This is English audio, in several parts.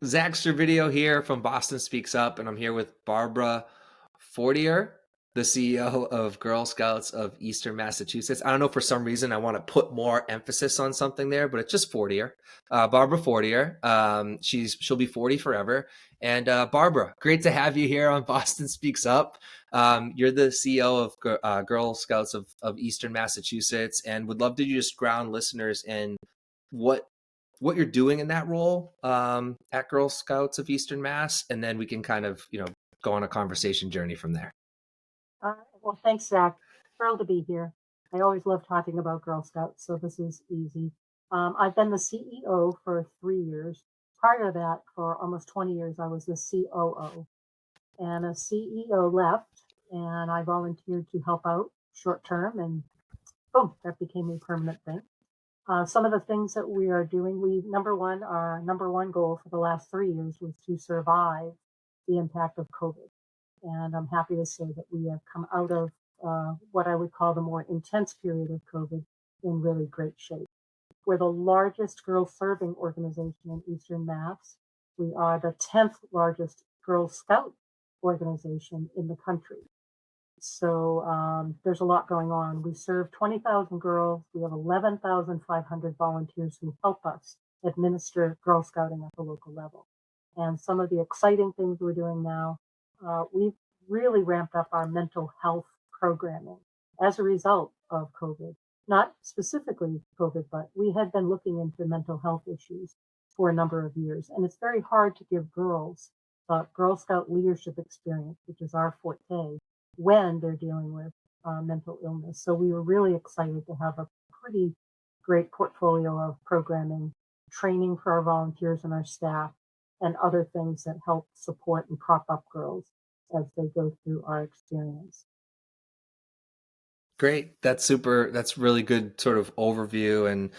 Zach Servideo here from Boston Speaks Up, and I'm here with Barbara Fortier, the CEO of Girl Scouts of Eastern Massachusetts. I don't know, for some reason I want to put more emphasis on something there, but it's just Fortier. Barbara Fortier. She'll be 40 forever. And Barbara, great to have you here on Boston Speaks Up. You're the CEO of Girl Scouts of Eastern Massachusetts, and would love to just ground listeners in what you're doing in that role at Girl Scouts of Eastern Mass, and then we can kind of go on a conversation journey from there. Well, thanks, Zach. Thrilled to be here. I always love talking about Girl Scouts, so this is easy. I've been the CEO for 3 years. Prior to that, for almost 20 years, I was the COO. And a CEO left, and I volunteered to help out short term, and boom, that became a permanent thing. Some of the things that we are doing, our number one goal for the last 3 years was to survive the impact of COVID. And I'm happy to say that we have come out of what I would call the more intense period of COVID in really great shape. We're the largest girl serving organization in Eastern Mass. We are the 10th largest Girl Scout organization in the country. So there's a lot going on. We serve 20,000 girls. We have 11,500 volunteers who help us administer Girl Scouting at the local level. And some of the exciting things we're doing now, we've really ramped up our mental health programming as a result of COVID. Not specifically COVID, but we had been looking into mental health issues for a number of years. And it's very hard to give girls Girl Scout leadership experience, which is our forte, when they're dealing with mental illness. So we were really excited to have a pretty great portfolio of programming, training for our volunteers and our staff, and other things that help support and prop up girls as they go through our experience. Great. That's super. That's really good sort of overview. And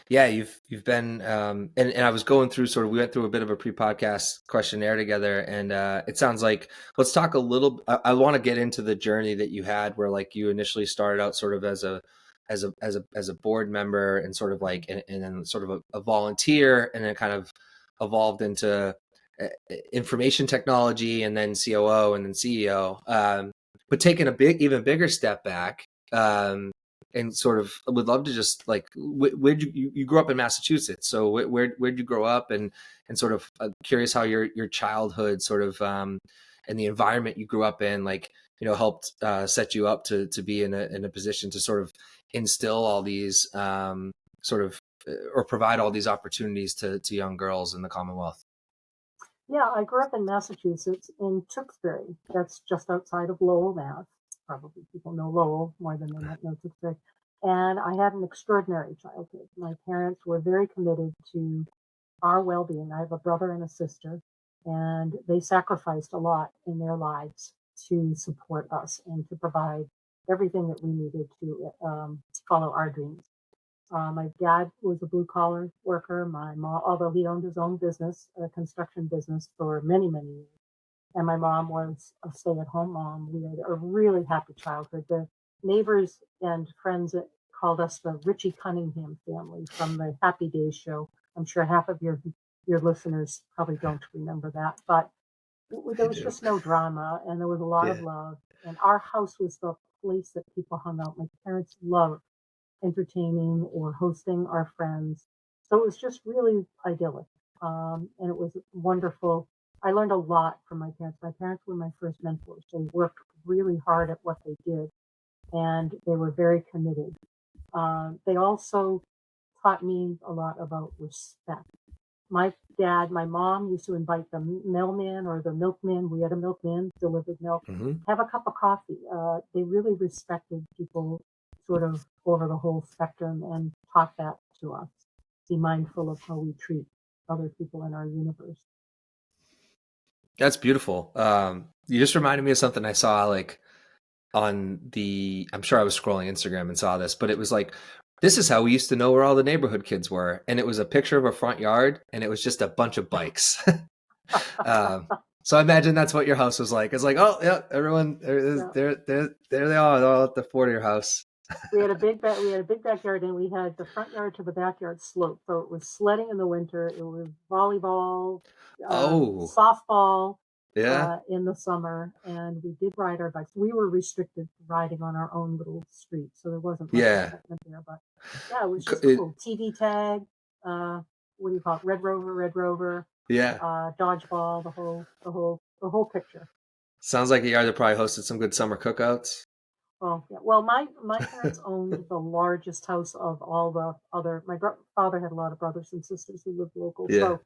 yeah, you've been and I was going through we went through a bit of a pre-podcast questionnaire together, and it sounds like let's talk a little. I want to get into the journey that you had, where like you initially started out sort of as a board member, and sort of like and then sort of a volunteer, and then kind of evolved into information technology, and then COO, and then CEO. But taking a even bigger step back, and sort of would love to just like where'd you grew up in Massachusetts, so where'd you grow up, and sort of curious how your childhood sort of and the environment you grew up in, like helped set you up to be in a position to sort of instill all these sort of or provide all these opportunities to young girls in the Commonwealth. Yeah, I grew up in Massachusetts in Tewksbury. That's just outside of Lowell, Mass. Probably people know Lowell more than they might know Tewksbury. And I had an extraordinary childhood. My parents were very committed to our well-being. I have a brother and a sister, and they sacrificed a lot in their lives to support us and to provide everything that we needed to follow our dreams. My dad was a blue collar worker. My mom, although he owned his own business, a construction business for many, many years, and my mom was a stay at home mom. We had a really happy childhood. The neighbors and friends called us the Richie Cunningham family from the Happy Days show. I'm sure half of your listeners probably don't remember that, but there was just no drama, and there was a lot of love. And our house was the place that people hung out. My parents loved entertaining or hosting our friends. So it was just really idyllic. And it was wonderful. I learned a lot from my parents. My parents were my first mentors. They worked really hard at what they did, and they were very committed. They also taught me a lot about respect. My mom used to invite the mailman or the milkman. We had a milkman, delivered milk, have a cup of coffee. They really respected people sort of over the whole spectrum and taught that to us. Be mindful of how we treat other people in our universe. That's beautiful. You just reminded me of something I saw like I'm sure I was scrolling Instagram and saw this, but it was like, this is how we used to know where all the neighborhood kids were. And it was a picture of a front yard, and it was just a bunch of bikes. So I imagine that's what your house was like. It's like, oh yeah, everyone, there they are, they're all at the Fortier house. We had a big backyard, and we had the front yard to the backyard slope. So it was sledding in the winter. It was volleyball, Oh, softball yeah. in the summer, and we did ride our bikes. We were restricted to riding on our own little street, so there wasn't much Yeah. excitement there. But yeah, it was C- just It, cool. TV tag, uh, what do you call it? Red Rover, yeah. dodgeball, the whole picture. Sounds like you either probably hosted some good summer cookouts. Well, yeah. Well, my parents owned the largest house of all the other. Father had a lot of brothers and sisters who lived local, Yeah. so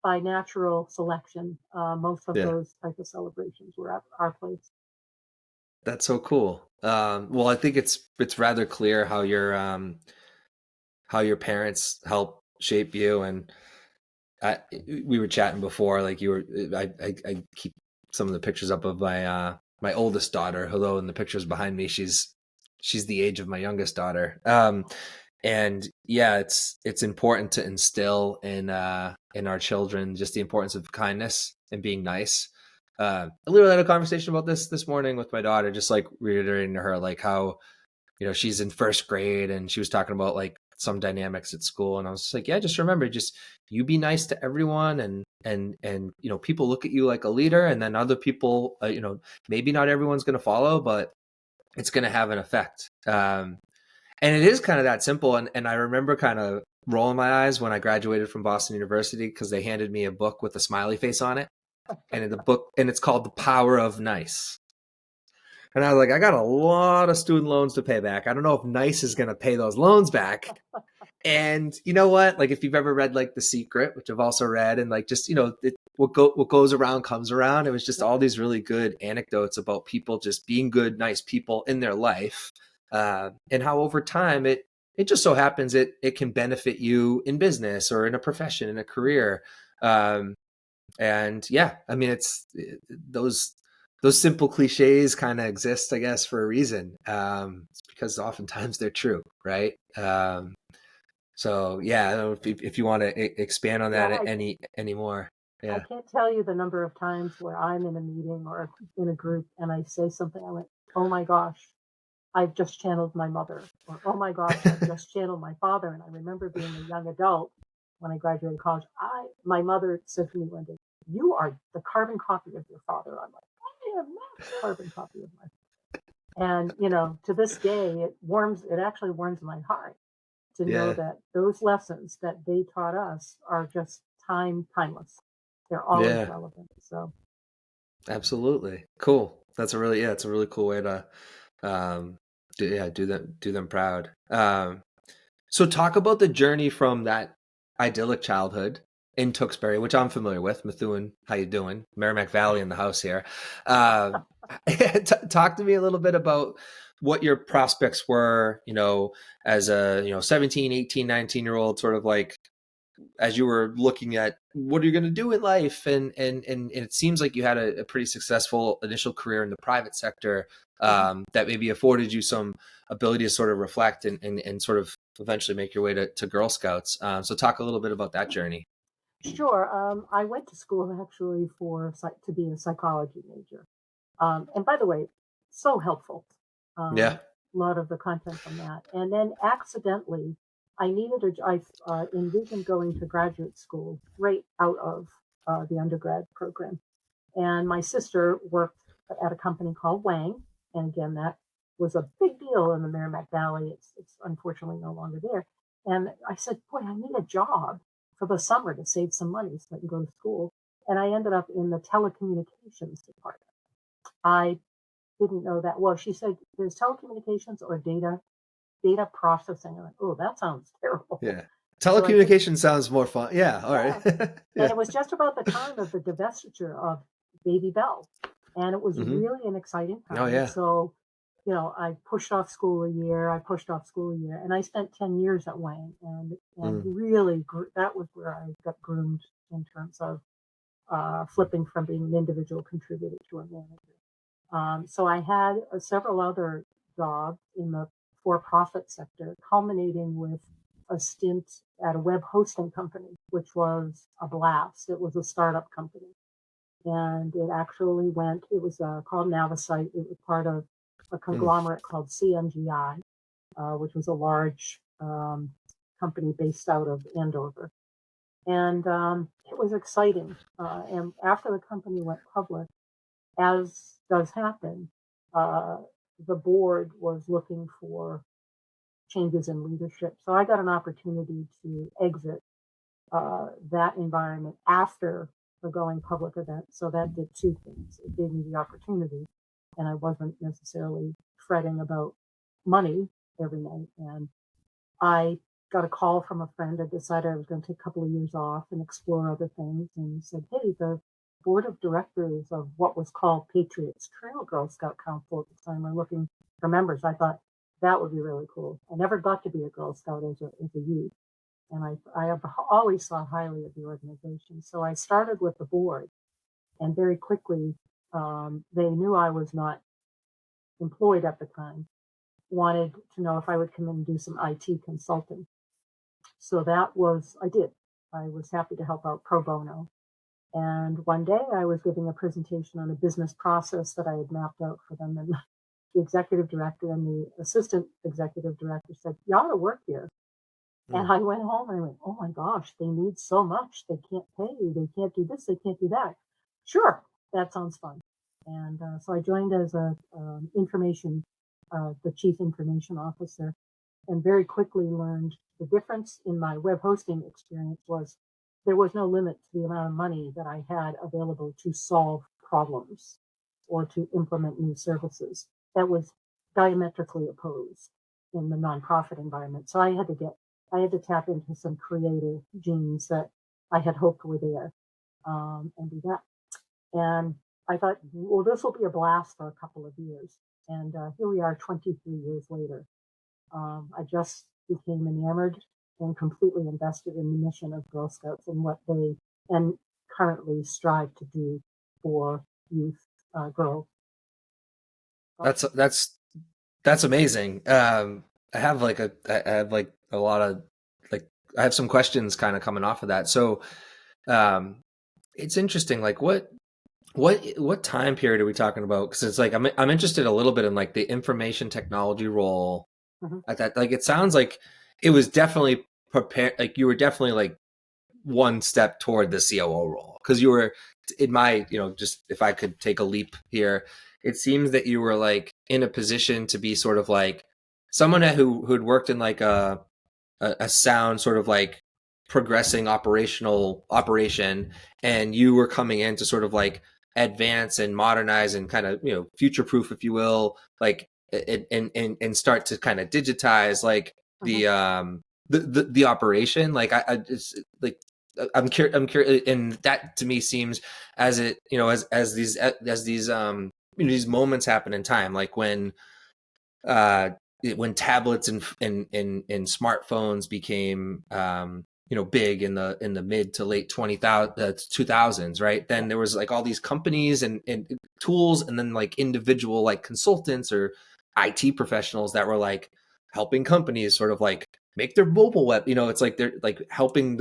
by natural selection, most of Yeah. those type of celebrations were at our place. That's so cool. Well, I think it's rather clear how your parents help shape you, and I, we were chatting before, like you were. I keep some of the pictures up of my oldest daughter, although in the pictures behind me, she's the age of my youngest daughter. And yeah, it's important to instill in our children just the importance of kindness and being nice. I literally had a conversation about this morning with my daughter, just like reiterating to her like how she's in first grade and she was talking about like some dynamics at school, and I was just like, yeah, just remember, just you be nice to everyone, and people look at you like a leader, and then other people, maybe not everyone's going to follow, but it's going to have an effect. And it is kind of that simple. And I remember kind of rolling my eyes when I graduated from Boston University because they handed me a book with a smiley face on it. And in the book, and it's called The Power of Nice. And I was like, I got a lot of student loans to pay back. I don't know if Nice is going to pay those loans back. And you know what? Like if you've ever read like The Secret, which I've also read, and like just what goes around comes around. It was just Yep. all these really good anecdotes about people just being good, nice people in their life, and how over time it just so happens it can benefit you in business or in a profession, in a Mhm. career. Um, and yeah, I mean those those simple cliches kind of exist, I guess, for a reason. It's because oftentimes they're true, right? So yeah, I don't know if you want to expand on Yeah, that any more. I Yeah. can't tell you the number of times where I'm in a meeting or in a group and I say something. I went, "Oh my gosh, I've just channeled my mother," or "Oh my gosh, I've just channeled my father." And I remember being a young adult when I graduated college. My mother said to me one day, "You are the carbon copy of your father." I'm like, "I am not the carbon copy of my." And to this day, it actually warms my heart to know Yeah. that those lessons that they taught us are just timeless. They're always Yeah. relevant. So Absolutely. Cool. It's a really cool way to um do them proud. So talk about the journey from that idyllic childhood in Tewksbury, which I'm familiar with. Methuen, how you doing? Merrimack Valley in the house here. Um, talk to me a little bit about what your prospects were, as a, 17, 18, 19-year old, sort of like as you were looking at what are you going to do in life, and it seems like you had a pretty successful initial career in the private sector, mhm. that maybe afforded you some ability to sort of reflect and sort of eventually make your way to Girl Scouts. So talk a little bit about that journey. Sure. I went to school actually to be a psychology major. And by the way, so helpful. Yeah. A lot of the content from that. And then accidentally, I envisioned going to graduate school right out of the undergrad program. And my sister worked at a company called Wang. And again, that was a big deal in the Merrimack Valley. It's unfortunately no longer there. And I said, boy, I need a job for the summer to save some money so I can go to school. And I ended up in the telecommunications department. I didn't know that. Well, she said there's telecommunications or data processing. I'm like, oh, that sounds terrible. Yeah. So I took Telecommunication sounds more fun. Yeah. All right. Yeah, and Yeah. it was just about the time of the divestiture of Baby Bell, and it was Hmm. really an exciting Oh time. yeah. So, I pushed off school a year. I pushed off school a year, and I spent 10 years at Wang, and Mm, really that was where I got groomed in terms of flipping from being an individual contributor to a manager. So I had several other jobs in the for-profit sector, culminating with a stint at a web hosting company, which was a blast. It was a startup company, and it actually went. It was called Navisite. It was part of a mm, conglomerate called CMGI, which was a large company based out of Andover. And it was exciting. And after the company went public, as does happen, uh, the board was looking for changes in leadership. So I got an opportunity to exit that environment after the going public event. So that did two things. It gave me the opportunity, and I wasn't necessarily fretting about money every night. And I got a call from a friend. I decided I was going to take a couple of years off and explore other things, and said, "Hey, the board of directors of what was called Patriots Trail Girl Scout Council at the time are looking for members." I thought that would be really cool. I never got to be a Girl Scout as a youth, and I have always thought highly of the organization. So I started with the board, and very quickly they knew I was not employed at the time, wanted to know if I would come in and do some IT consulting. So that was, I did. I was happy to help out pro bono. And one day I was giving a presentation on a business process that I had mapped out for them. And the executive director and the assistant executive director said, "You ought to work here." And Mm. I went home and I went, "Oh my gosh, they need so much. They can't pay. They can't do this. They can't do that." Sure, that sounds fun. And so I joined as the chief information officer, and very quickly learned the difference in my web hosting experience was there was no limit to the amount of money that I had available to solve problems or to implement new services. That was diametrically opposed in the nonprofit environment. So I had to tap into some creative genes that I had hoped were there, and do that. And I thought, well, this will be a blast for a couple of years. And here we are 23 years later. I just became enamored and completely invested in the mission of Girl Scouts and what they and currently strive to do for youth, girls. That's amazing. I have like a lot of like I have some questions kind of coming off of that. So um, it's interesting. Like what time period are we talking about? Because it's like I'm interested a little bit in like the information technology role Mhm. at that. Like it sounds like it was definitely prepared. Like you were definitely like one step toward the COO role because you were in my just if I could take a leap here, it seems that you were like in a position to be sort of like someone who'd worked in like a sound sort of like progressing operational operation, and you were coming in to sort of like advance and modernize and kind of future proof, if you will, like and start to kind of digitize like Mhm. the operation. Like I just like I'm curious, and that to me seems as it as these moments happen in time, like uh, when tablets and smartphones became big in the mid to late 2000s, right? Yeah. Then there was like all these companies and tools, and then like individual like consultants or IT professionals that were like helping companies sort of like make their mobile web. It's like they're like helping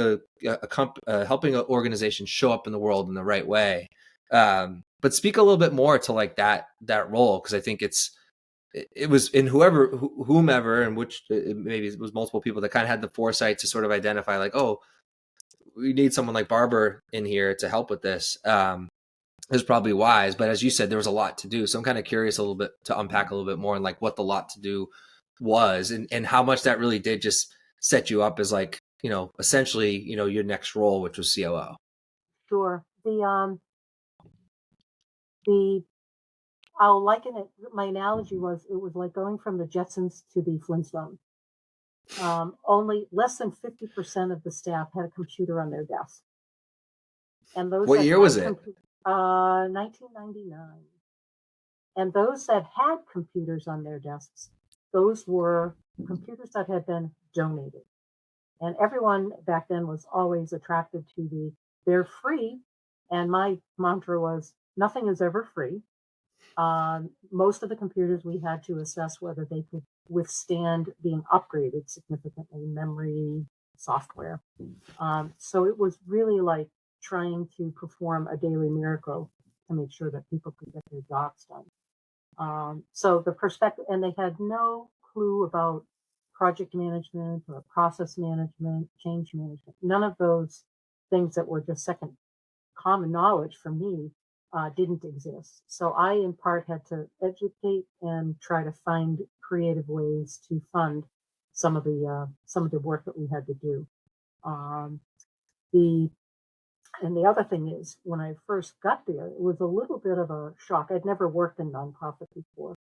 helping an organization show up in the world in the right way. But speak a little bit more to like that role, because I think it was in whomever, and which maybe it was multiple people that kind of had the foresight to sort of identify like, oh, we need someone like Barber in here to help with this. Is probably wise, but as you said, there was a lot to do. So I'm kind of curious a little bit to unpack a little bit more and like what the lot to do was, and how much that really did just set you up as like essentially your next role, which was COO. Sure. The I'll liken it. My analogy was it was like going from the Jetsons to the Flintstones. Only less than 50% of the staff had a computer on their desk, and those What that year was had it? 1999, and those that had computers on their desks, those were computers that had been donated. And everyone back then was always attracted to they're free. And my mantra was nothing is ever free. Most of the computers we had to assess whether they could withstand being upgraded significantly, memory, software. So it was really like trying to perform a daily miracle to make sure that people could get their jobs done. So the perspective, and they had no clue about project management or process management, change management. None of those things that were just second common knowledge for me didn't exist. So I, in part, had to educate and try to find creative ways to fund some of the work that we had to do. Um, the and the other thing is, when I first got there, it was a little bit of a shock. I'd never worked in nonprofit before,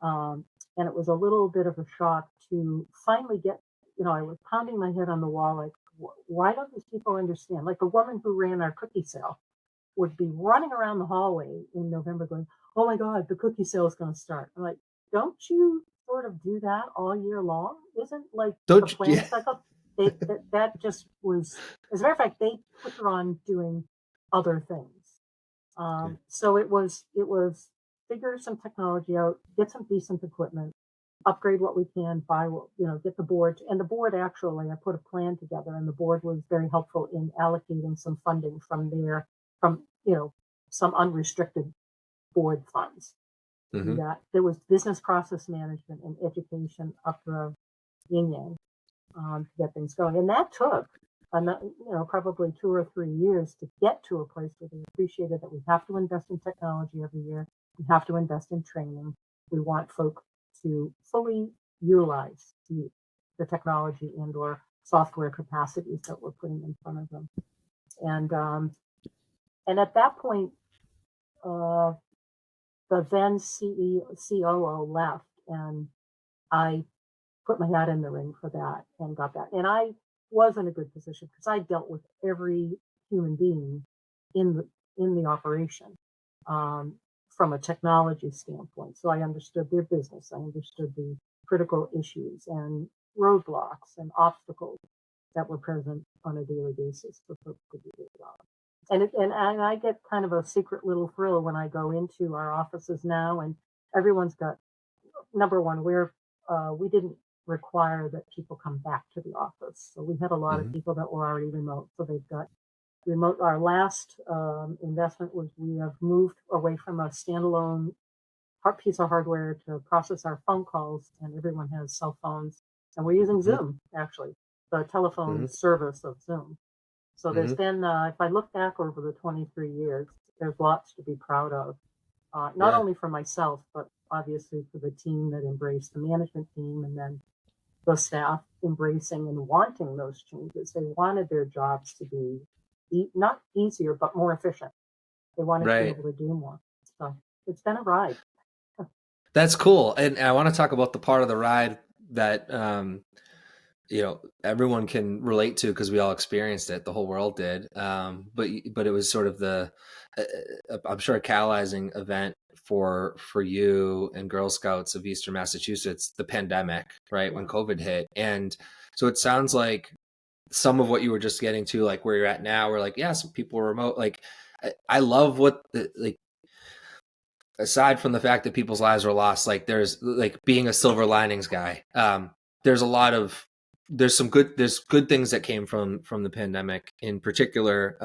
um, and it was a little bit of a shock to finally get. I was pounding my head on the wall, like, why don't these people understand? Like the woman who ran our cookie sale would be running around the hallway in November going, "Oh my God, the cookie sale is going to start." I'm like, "Don't you sort of do that all year long? Isn't like the Don't you, planning yeah. cycle?" That just was, as a matter of fact, they put her on doing other things. So it was figure some technology out, get some decent equipment, upgrade what we can, buy what, get the board. And the board, actually, I put a plan together, and the board was very helpful in allocating some funding from some unrestricted board funds to do Hmm. that. There was business process management and education up the yin yang, to get things going, and that took probably 2 or 3 years to get to a place where they appreciated that we have to invest in technology every year. We have to invest in training. We want folk to fully utilize the technology and/or software capacities that we're putting in front of them. And at that point, uh, the then COO left, and I put my hat in the ring for that and got that. And I was in a good position because I dealt with every human being in the operation, um, from a technology standpoint. So I understood their business. I understood the critical issues and roadblocks and obstacles that were present on a daily basis for folks to do their job. And I get kind of a secret little thrill when I go into our offices now, and everyone's got, number one, we didn't require that people come back to the office. So we had a lot of Hmm. people that were already remote. So they've got remote. Our last investment was we have moved away from a standalone piece of hardware to process our phone calls, and everyone has cell phones. And we're using Hmm. Zoom, actually, the telephone Hmm. service of Zoom. So there's Hmm. been, if I look back over the 23 years, there's lots to be proud of, not Yeah. only for myself, but obviously for the team that embraced, the management team, and then the staff embracing and wanting those changes. They wanted their jobs to be not easier, but more efficient. They wanted to be Right. able to do more. So it's been a ride. That's cool. And I want to talk about the part of the ride that, everyone can relate to because we all experienced it. The whole world did. But it was sort of I'm sure, a catalyzing event for you and Girl Scouts of Eastern Massachusetts, the pandemic, right? When Yeah. COVID hit. And so it sounds like some of what you were just getting to, like where you're at now, where like, yeah, some people are remote. Like, I love like, aside from the fact that people's lives were lost, like there's like being a silver linings guy. There's a lot of there's good things that came from the pandemic, in particular,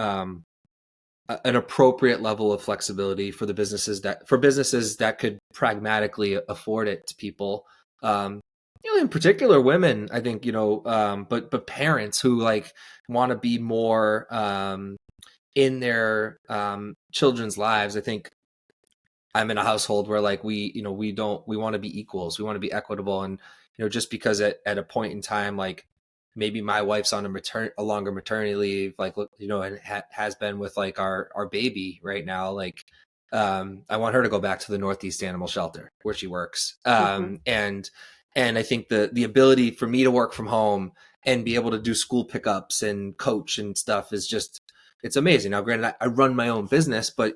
an appropriate level of flexibility for businesses that could pragmatically afford it to people. In particular, women, I think, but parents who like want to be more in their children's lives. I think I'm in a household where like we want to be equals, we want to be equitable, and just because at a point in time, like maybe my wife's on a longer maternity leave, like and has been with like our baby right now, like I want her to go back to the Northeast Animal Shelter where she works, Hmm. and I think the ability for me to work from home and be able to do school pickups and coach and stuff is just, it's amazing. Now, granted, I run my own business, but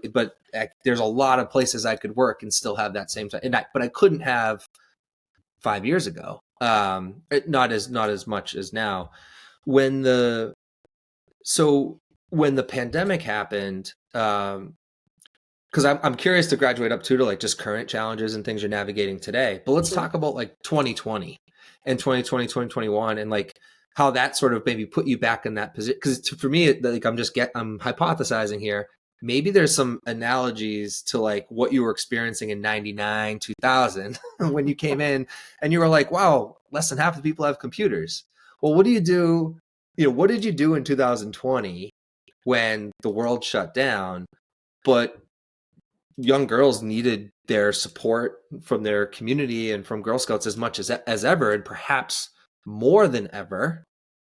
there's a lot of places I could work and still have that same time. But I couldn't have 5 years ago. Not as much as now. When the so when the pandemic happened, because I'm curious to graduate up to like just current challenges and things you're navigating today. But let's Sure. talk about like 2020 and 2020, 2021, and like how that sort of maybe put you back in that position. Because for me, like I'm hypothesizing here. maybe there's some analogies to like what you were experiencing in 99, 2000 when you came in and you were like, wow, less than half the people have computers. Well, what do you do? What did you do in 2020 when the world shut down, but young girls needed their support from their community and from Girl Scouts as much as ever, and perhaps more than ever.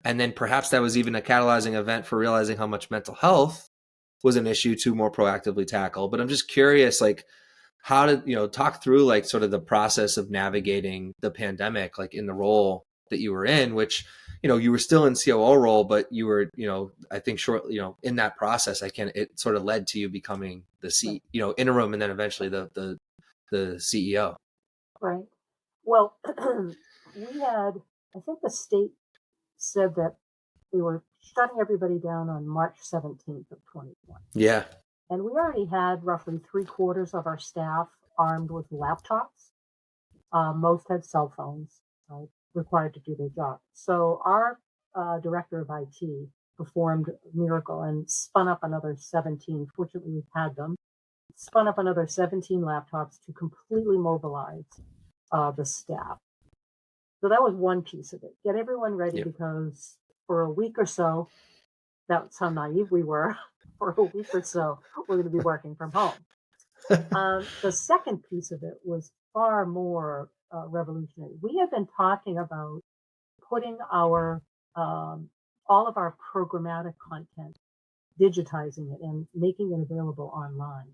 And then perhaps that was even a catalyzing event for realizing how much mental health was an issue to more proactively tackle. But I'm just curious, like, how did talk through like sort of the process of navigating the pandemic, like in the role that you were in, which you were still in COO role, but you were I think short in that process, it sort of led to you becoming the Right. interim and then eventually the CEO. Right. Well, we had, I think the state said that they were shutting everybody down on March 17th of 2020. Yeah. And we already had roughly three-quarters of our staff armed with laptops. Most had cell phones required to do their job. So our director of IT performed a miracle and spun up another 17. Fortunately, we had them. Spun up another 17 laptops to completely mobilize the staff. So that was one piece of it. Get everyone ready Yeah. because for a week or so, that's how naive we were. For a week or so, we're going to be working from home. The second piece of it was far more revolutionary. We had been talking about putting our all of our programmatic content, digitizing it and making it available online.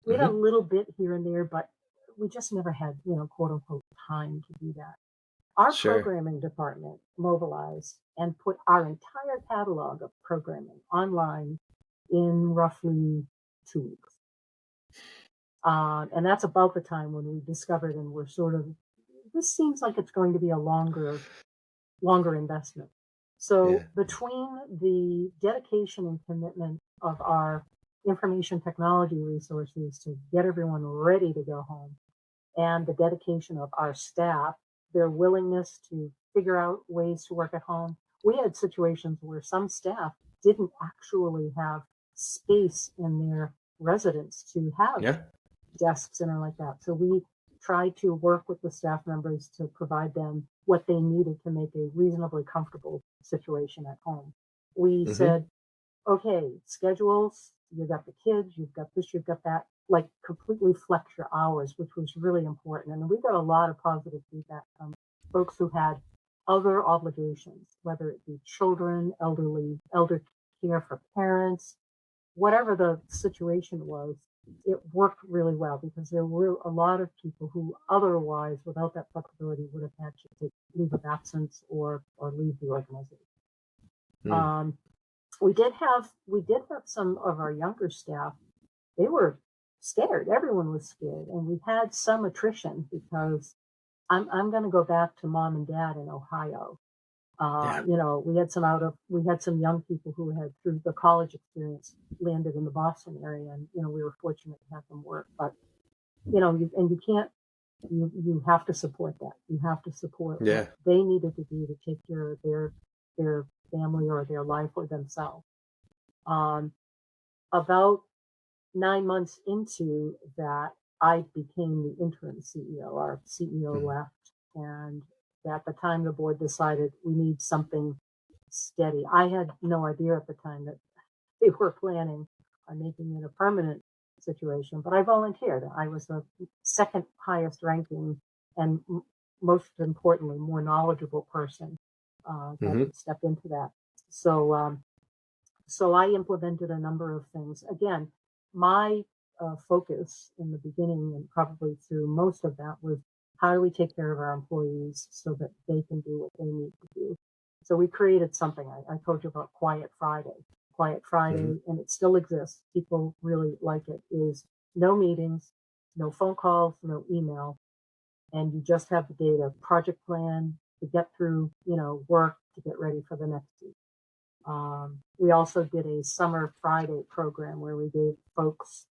We had a Hmm. little bit here and there, but we just never had, quote unquote, time to do that. Our Sure. programming department mobilized and put our entire catalog of programming online in roughly 2 weeks. And that's about the time when we discovered and we're sort of, this seems like it's going to be a longer investment. So Yeah. between the dedication and commitment of our information technology resources to get everyone ready to go home and the dedication of our staff, their willingness to figure out ways to work at home, we had situations where some staff didn't actually have space in their residence to have Yeah. desks and like that. So we tried to work with the staff members to provide them what they needed to make a reasonably comfortable situation at home. We Hmm. said, okay, schedules, you got the kids, you've got this, you've got that, like completely flex your hours, which was really important. And we got a lot of positive feedback from folks who had other obligations, whether it be children, elder care for parents, whatever the situation was, it worked really well because there were a lot of people who otherwise, without that flexibility, would have had to take leave of absence or leave the organization. Mm. Um, we did have some of our younger staff. They were scared. Everyone was scared, and we had some attrition because I'm going to go back to mom and dad in Ohio. Yeah. We had some young people who had through the college experience landed in the Boston area, and we were fortunate to have them work. But you can't you have to support that. You have to support what Yeah. they needed to do to take care of their family or their life or themselves. Um, about 9 months into that, I became the interim CEO. Our CEO Mm. left, and at the time, the board decided we need something steady. I had no idea at the time that they were planning on making it a permanent situation, but I volunteered. I was the second highest ranking and most importantly, more knowledgeable person that Hmm. could step into that. So, so I implemented a number of things. Again, my focus in the beginning and probably through most of that was how do we take care of our employees so that they can do what they need to do. So we created something. I told you about Quiet Friday. Quiet Hmm. Friday, and it still exists. People really like it. Is no meetings, no phone calls, no email, and you just have the data, project plan to get through, work to get ready for the next week. We also did a Summer Friday program where we gave folks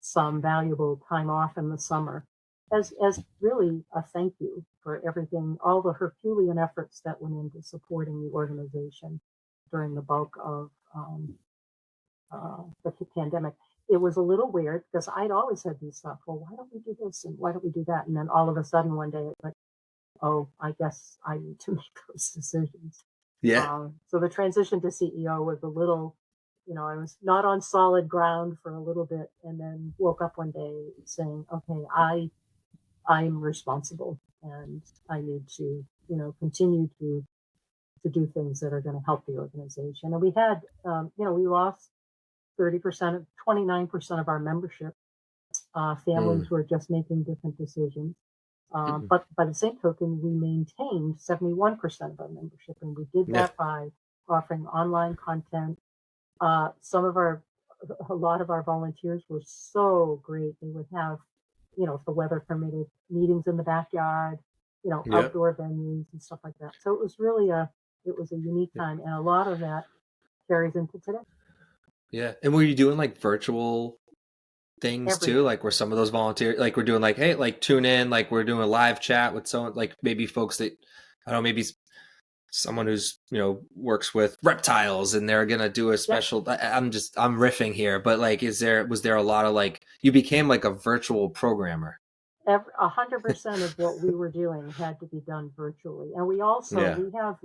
some valuable time off in the summer as really a thank you for everything, all the Herculean efforts that went into supporting the organization during the bulk of the pandemic. it was a little weird because I'd always had these thoughts, well, why don't we do this and why don't we do that? And then all of a sudden one day it's like, oh, I guess I need to make those decisions. Yeah. So the transition to CEO was a little, I was not on solid ground for a little bit, and then woke up one day saying, okay, I'm responsible, and I need to, continue to do things that are going to help the organization. And we had, we lost 30% of 29% of our membership. Families Mm. were just making different decisions. Mm. But by the same token, we maintained 71% of our membership, and we did Yeah. that by offering online content. A lot of our volunteers were so great. They would have, if the weather permitted, meetings in the backyard, Yeah. outdoor venues and stuff like that. So it was a unique Yeah. time, and a lot of that carries into today. Yeah. And were you doing like virtual things too? Everything. Like were some of those volunteer like we're doing like, hey, like tune in, like we're doing a live chat with someone, like maybe folks that I don't know, maybe someone who's works with reptiles and they're gonna do a Yep. special. I'm riffing here, but like was there a lot of like you became like a virtual programmer? 100% of what we were doing had to be done virtually, and Yeah. we have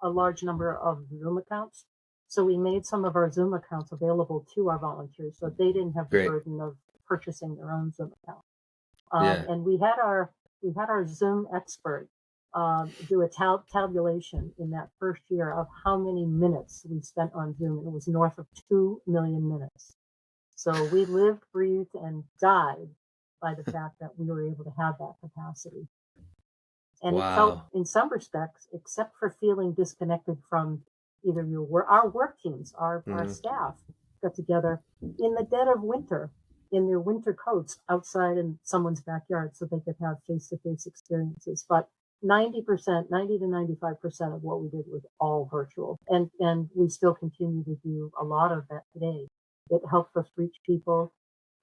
a large number of Zoom accounts. So we made some of our Zoom accounts available to our volunteers, so they didn't have the Great. burden of purchasing their own Zoom account. Yeah. And we had our Zoom expert do a tabulation in that first year of how many minutes we spent on Zoom, and it was north of 2 million minutes. So we lived, breathed, and died by the fact that we were able to have that capacity. And it felt, Wow. in some respects, except for feeling disconnected from either our work teams, our Mm. staff got together in the dead of winter in their winter coats outside in someone's backyard so they could have face to face experiences. But 90%, 90 to 95% of what we did was all virtual. And we still continue to do a lot of that today. It helps us reach people.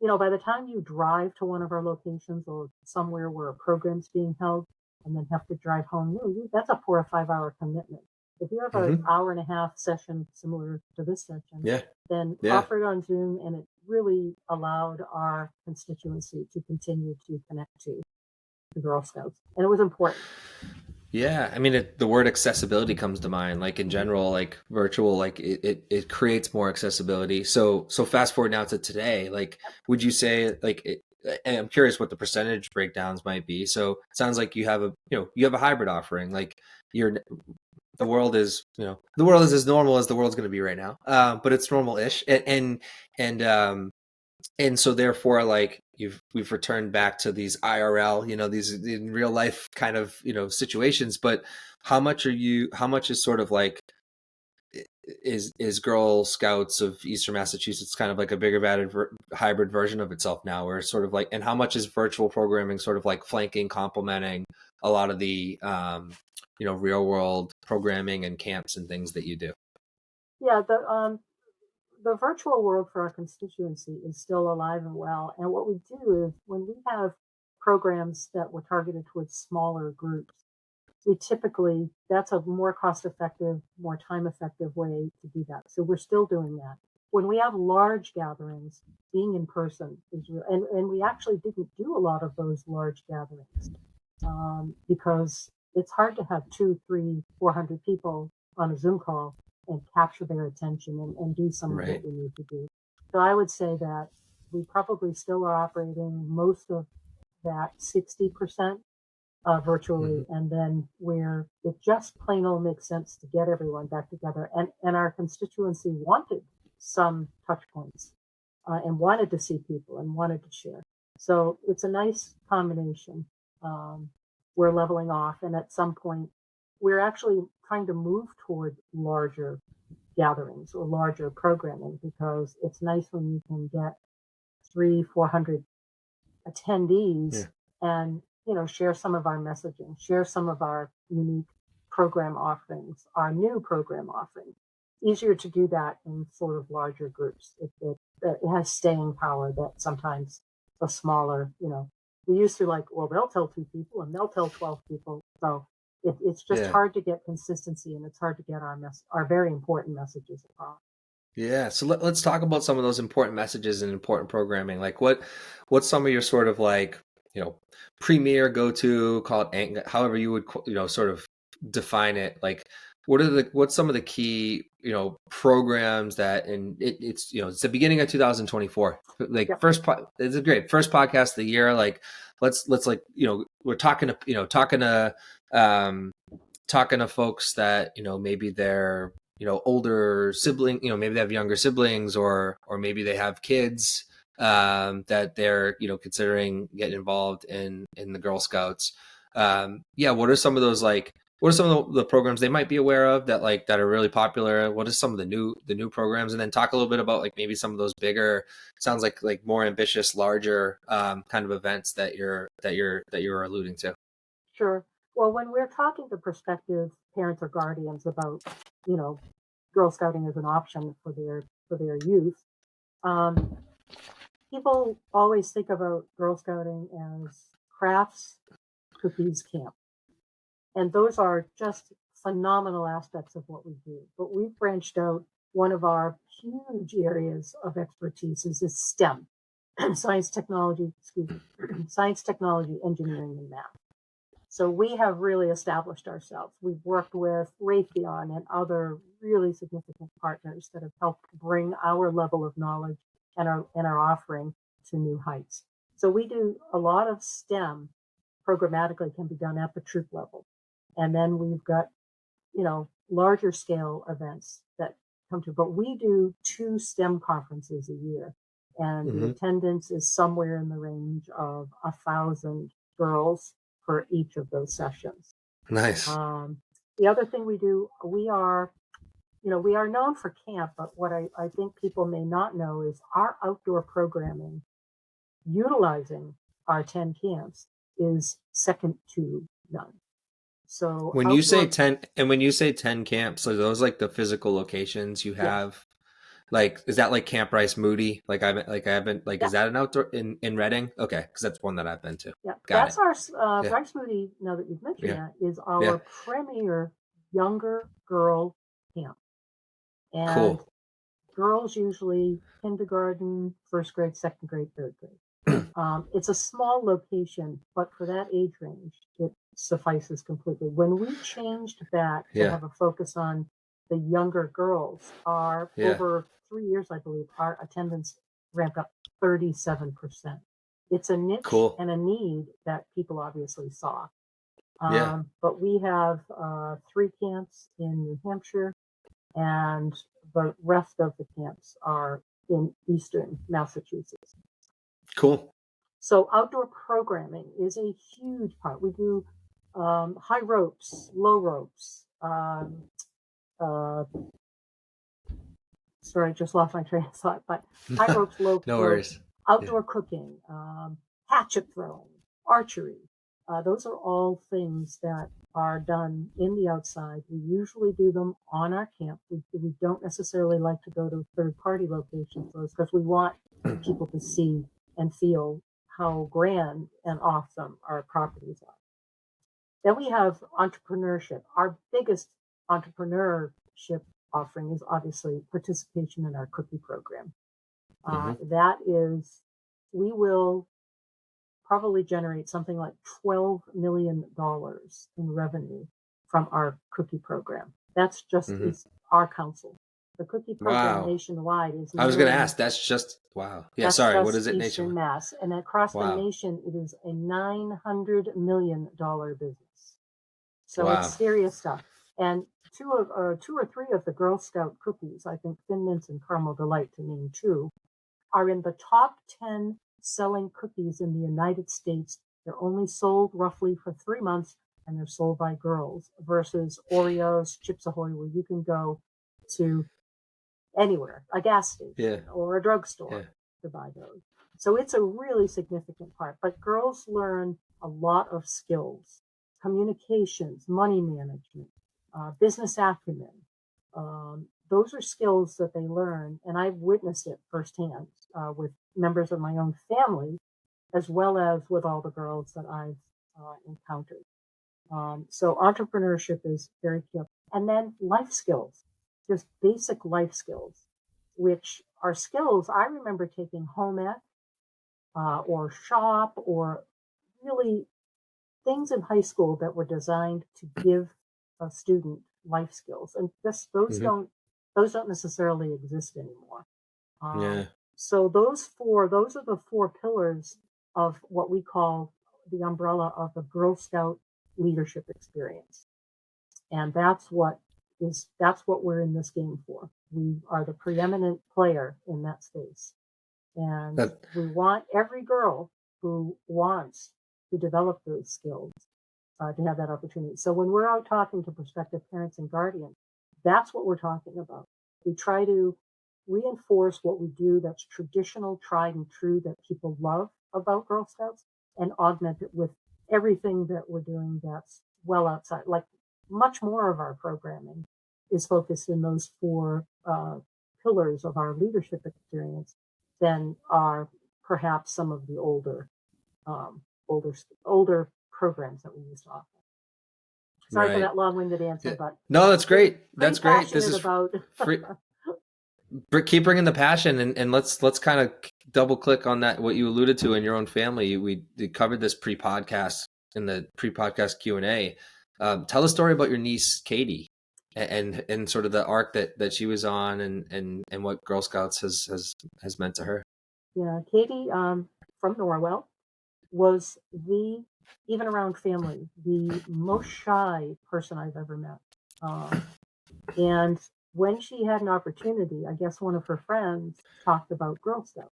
By the time you drive to one of our locations or somewhere where a program's being held and then have to drive home, that's a 4 or 5 hour commitment. If you have an Hmm. hour and a half session similar to this session, Yeah. then Yeah. offer it on Zoom, and it really allowed our constituency to continue to connect to the Girl Scouts, and it was important. Yeah, I mean, the word accessibility comes to mind. Like in general, like virtual, like it creates more accessibility. So fast forward now to today. Like, would you say like and I'm curious what the percentage breakdowns might be. So it sounds like you have a hybrid offering. Like you're the world is the world is as normal as the world's going to be right now. But it's normal-ish, and and so therefore like we've returned back to these IRL, these in real life kind of situations. But how much is sort of like is Girl Scouts of Eastern Massachusetts kind of like a bigger battered hybrid version of itself now, where it's sort of like, and how much is virtual programming sort of like flanking, complementing a lot of the real world programming and camps and things that you do? Yeah, the virtual world for our constituency is still alive and well. And what we do is when we have programs that were targeted towards smaller groups, we typically that's a more cost effective, more time effective way to do that. So we're still doing that. When we have large gatherings, being in person is real, and we actually didn't do a lot of those large gatherings because it's hard to have two, three, 400 people on a Zoom call and capture their attention and do some of Right. what we need to do. So I would say that we probably still are operating most of that 60% Hmm. virtually, and then where it just plain old makes sense to get everyone back together. And our constituency wanted some touch points and wanted to see people and wanted to share. So it's a nice combination. Um, we're leveling off, and at some point, we're actually trying to move toward larger gatherings or larger programming because it's nice when you can get 400 attendees Yeah. and share some of our messaging, share some of our unique program offerings, our new program offering. Easier to do that in sort of larger groups. It has staying power that sometimes a smaller, we used to like, well, they'll tell 2 people and they'll tell 12 people. So it's just Yeah. hard to get consistency, and it's hard to get our very important messages across. Yeah. So let's talk about some of those important messages and important programming. Like what's some of your sort of like, you know, premier go-to, call it however you would, sort of define it. Like what's some of the key, programs that, and it's the beginning of 2024. Like Yep, it's a great first podcast of the year. Like let's like, we're talking to, um talking to folks that maybe they're older sibling, maybe they have younger siblings, or maybe they have kids, that they're considering getting involved in the Girl Scouts. Yeah, what are some of those, like what are some of the programs they might be aware of that that are really popular? What are some of the new programs? And then talk a little bit about like maybe some of those bigger, sounds like more ambitious, larger, kind of events that you're alluding to. sure. Well, when we're talking to prospective parents or guardians about, you know, Girl Scouting as an option for their youth, um, people always think about Girl Scouting as crafts, cookies, camp. And those are just phenomenal aspects of what we do. But we've branched out. One of our huge areas of expertise is STEM, science, technology, excuse me, science, technology, engineering, and math. So we have really established ourselves. We've worked with Raytheon and other really significant partners that have helped bring our level of knowledge and our offering to new heights. So we do a lot of STEM programmatically can be done at the troop level. And then we've got, larger scale events that come to, but we do 2 STEM conferences a year. And the Hmm. attendance is somewhere in the range of 1,000 girls for each of those sessions. Nice. Um, the other thing we do, we are known for camp, but what I think people may not know is our outdoor programming utilizing our 10 camps is second to none. So When you say outdoor, 10, and when you say 10 camps, are those like the physical locations you yeah, have? Like, is that like Camp Rice Moody? Like, yeah, is that an outdoor in Reading? Okay, because that's one that I've been to. yeah. Got That's it. our Yeah, Rice Moody. Now that you've mentioned yeah, that, is yeah. our premier younger girl camp, and Cool. girls usually kindergarten, first grade, second grade, third grade. It's a small location, but for that age range, it suffices completely. When we changed back to Yeah, have a focus on the younger girls, our yeah. over 3 years, I believe, our attendance ramped up 37%. It's a niche Cool. and a need that people obviously saw. Yeah. But we have 3 camps in New Hampshire, and the rest of the camps are in eastern Massachusetts. Cool. So outdoor programming is a huge part. We do high ropes, low ropes. Uh, Sorry, I just lost my train of thought. But high ropes, low No ropes, worries. Yeah. outdoor cooking, hatchet throwing, archery. Those are all things that are done in the outside. We usually do them on our camp. We don't necessarily like to go to third party locations for those because we want people to see and feel how grand and awesome our properties are. Then we have entrepreneurship. Our biggest entrepreneurship offering is obviously participation in our cookie program. Hmm. That is, we will probably generate something like $12 million in revenue from our cookie program. That's just Hmm. is our council. The cookie program Wow. nationwide is I was gonna nearly ask. That's just wow. Yeah. that's Sorry. What just is it Eastern nationwide? Mass, and across the Wow. nation, it is a $900 million business. So it's Wow. serious stuff. And 2 or 3 of the Girl Scout cookies, I think Thin Mints and Caramel Delight to name 2, are in the top 10 selling cookies in the United States. They're only sold roughly for 3 months, and they're sold by girls versus Oreos, Chips Ahoy, where you can go to anywhere, a gas Yeah. station or a drugstore Yeah. to buy those. So it's a really significant part. But girls learn a lot of skills, communications, money management, business acumen. Those are skills that they learn, and I've witnessed it firsthand with members of my own family, as well as with all the girls that I've encountered. So entrepreneurship is very key. And then life skills, just basic life skills. which are skills I remember taking home ec or shop or really things in high school that were designed to give a student life skills, and just Hmm. those don't necessarily exist anymore. Um, Yeah. so those are the four pillars of what we call the umbrella of the Girl Scout leadership experience, and that's what we're in this game for. We are the preeminent player in that space, and That we want every girl who wants to develop those skills to have that opportunity. So when we're out talking to prospective parents and guardians, that's what we're talking about. We try to reinforce what we do that's traditional, tried and true that people love about Girl Scouts and augment it with everything that we're doing that's well outside. Like much more of our programming is focused in those four pillars of our leadership experience than are perhaps some of the um, older older programs that we used to offer. Sorry for right. that long-winded Yeah. answer, but No, that's pretty great. pretty That's great. This passionate is about. free. Keep bringing the passion, and let's kind of double click on that what you alluded to in your own family. We covered this pre-podcast in the pre-podcast Q&A. Tell a story about your niece Katie, and sort of the arc that she was on, and what Girl Scouts has meant to her. Yeah, Katie from Norwell was the even around family the most shy person I've ever met. Um, and when she had an opportunity, I guess one of her friends talked about Girl Scouts.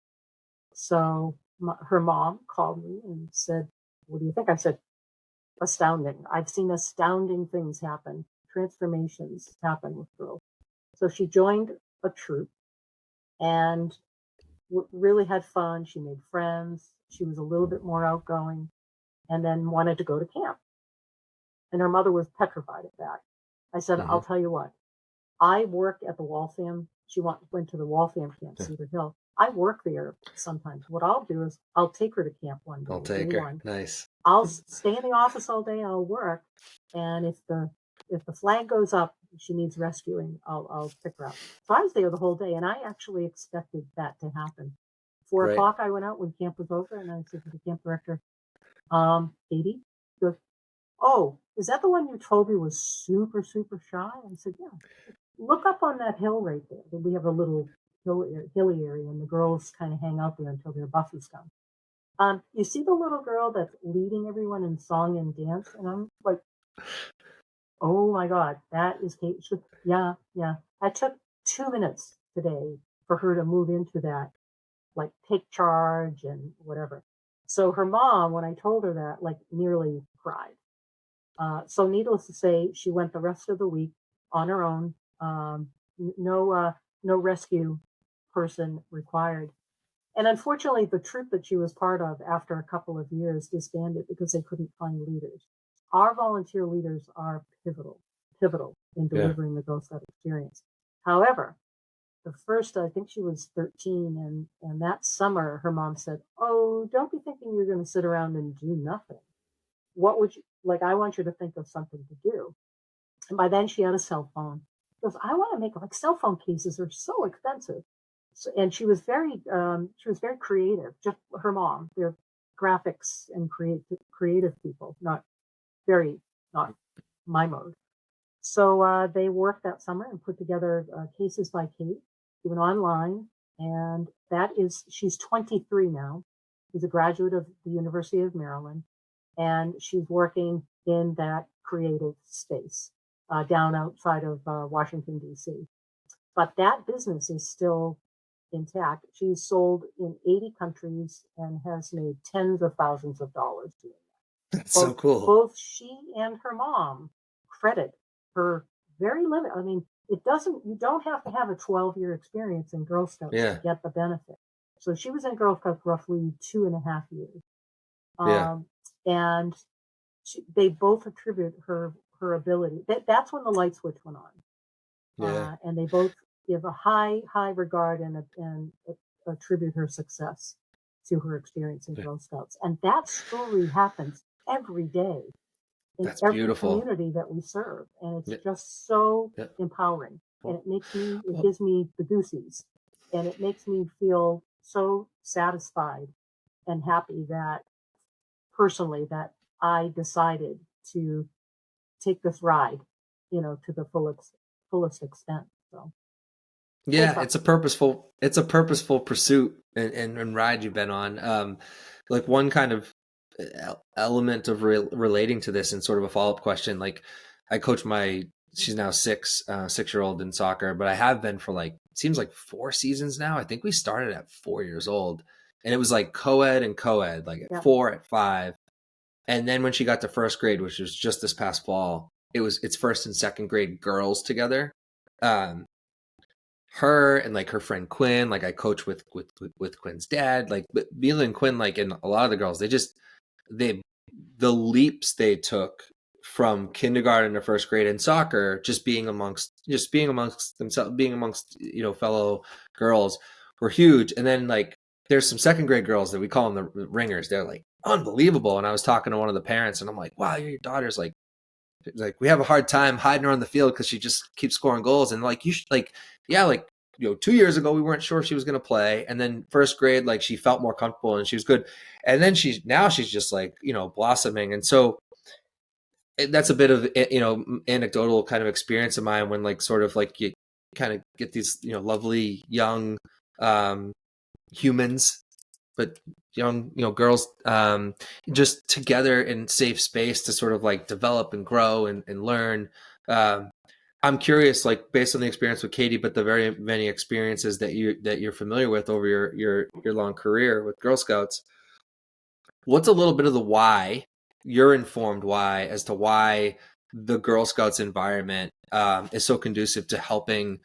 So her mom called me and said, "What do you think?" I said, "Astounding. I've seen astounding things happen, transformations happen with girls." So she joined a troop and really had fun. She made friends. She was a little bit more outgoing and then wanted to go to camp. And her mother was petrified at that. I said, "I'll Hmm. tell you what, I work at the Waltham. She went to the Waltham camp, Cedar Hill. I work there sometimes. What I'll do is I'll take her to camp one I'll day, day take her. one. Nice. I'll stay in the office all day. I'll work, and if the flag goes up, she needs rescuing. I'll pick her up." So I was there the whole day, and I actually expected that to happen. Four Right. o'clock, I went out when camp was over, and I said to the camp director, Katie, she goes, "Oh, is that the one you told me was super super shy?" I said, "Yeah." Look up on that hill right there. We have a little hilly area, and the girls kind of hang out there until their buses come. You see the little girl that's leading everyone in song and dance, and I'm like, "Oh my God, that is Kate." She, yeah, yeah. I took 2 minutes today for her to move into that, like take charge and whatever. So her mom, when I told her that, like nearly cried. So needless to say, she went the rest of the week on her own. No, no rescue person required. And unfortunately, the troop that she was part of after a couple of years disbanded because they couldn't find leaders. Our volunteer leaders are pivotal in Yeah. delivering the Girl Scout experience. However, the first, I think she was 13, and that summer, her mom said, "Oh, don't be thinking you're going to sit around and do nothing. What would you like? I want you to think of something to do." And by then, she had a cell phone. She goes, "I want to make like cell phone cases are so expensive." So, and she was very creative. Just her mom, they're graphics and creative people, not very not my mode. So they worked that summer and put together cases by Kate, even online. And she's 23 now. She's a graduate of the University of Maryland, and she's working in that creative space down outside of Washington, D.C. But that business is still intact. She's sold in 80 countries and has made tens of thousands of dollars doing That's so both cool. both she and her mom credit her very limit. I mean, it doesn't you don't have to have a 12-year experience in Girl Scouts to Yeah. get the benefit. So she was in Girl Scouts roughly 2.5 years. Yeah. Um, and they both attribute her ability. That's when the light switch went on. Yeah. And they both give a high regard and attribute her success to her experience in Yeah. Girl Scouts. And that story happens every day in That's every beautiful. community that we serve, and it's Yeah. just so Yeah. empowering. And Well, it well, gives me the goosies. And it makes me feel so satisfied and happy that personally that I decided to take this ride, to the fullest extent. So thanks, Yeah, Rob. it's a purposeful pursuit and ride you've been on. Like one kind of element of relating to this and sort of a follow-up question. Like I coach she's now 6 year old in soccer, but I have been for like, it seems like 4 seasons now. I think we started at 4 years old and it was like co-ed and co-ed, like at Yeah. 4, at 5. And then when she got to first grade, which was just this past fall, it's first and second grade girls together. Um, her and like her friend Quinn, like I coach with Quinn's dad, like but Mila and Quinn, like and a lot of the girls, they the leaps they took from kindergarten to first grade in soccer, just being amongst themselves, being amongst fellow girls were huge. And then like there's some second grade girls that we call them the ringers. They're like unbelievable. And I was talking to one of the parents, and I'm like, wow, your daughter's like we have a hard time hiding her on the field because she just keeps scoring goals. And like you should like, yeah, like 2 years ago we weren't sure if she was going to play, and then first grade like she felt more comfortable and she was good, and then she's just like blossoming. And so that's a bit of anecdotal kind of experience of mine when like sort of like you kind of get these lovely young um humans, but young girls just together in safe space to sort of like develop and grow and learn. um, I'm curious, like based on the experience with Katie, but the very many experiences that you're familiar with over your long career with Girl Scouts, what's a little bit of the why, your informed why, as to why the Girl Scouts environment is so conducive to helping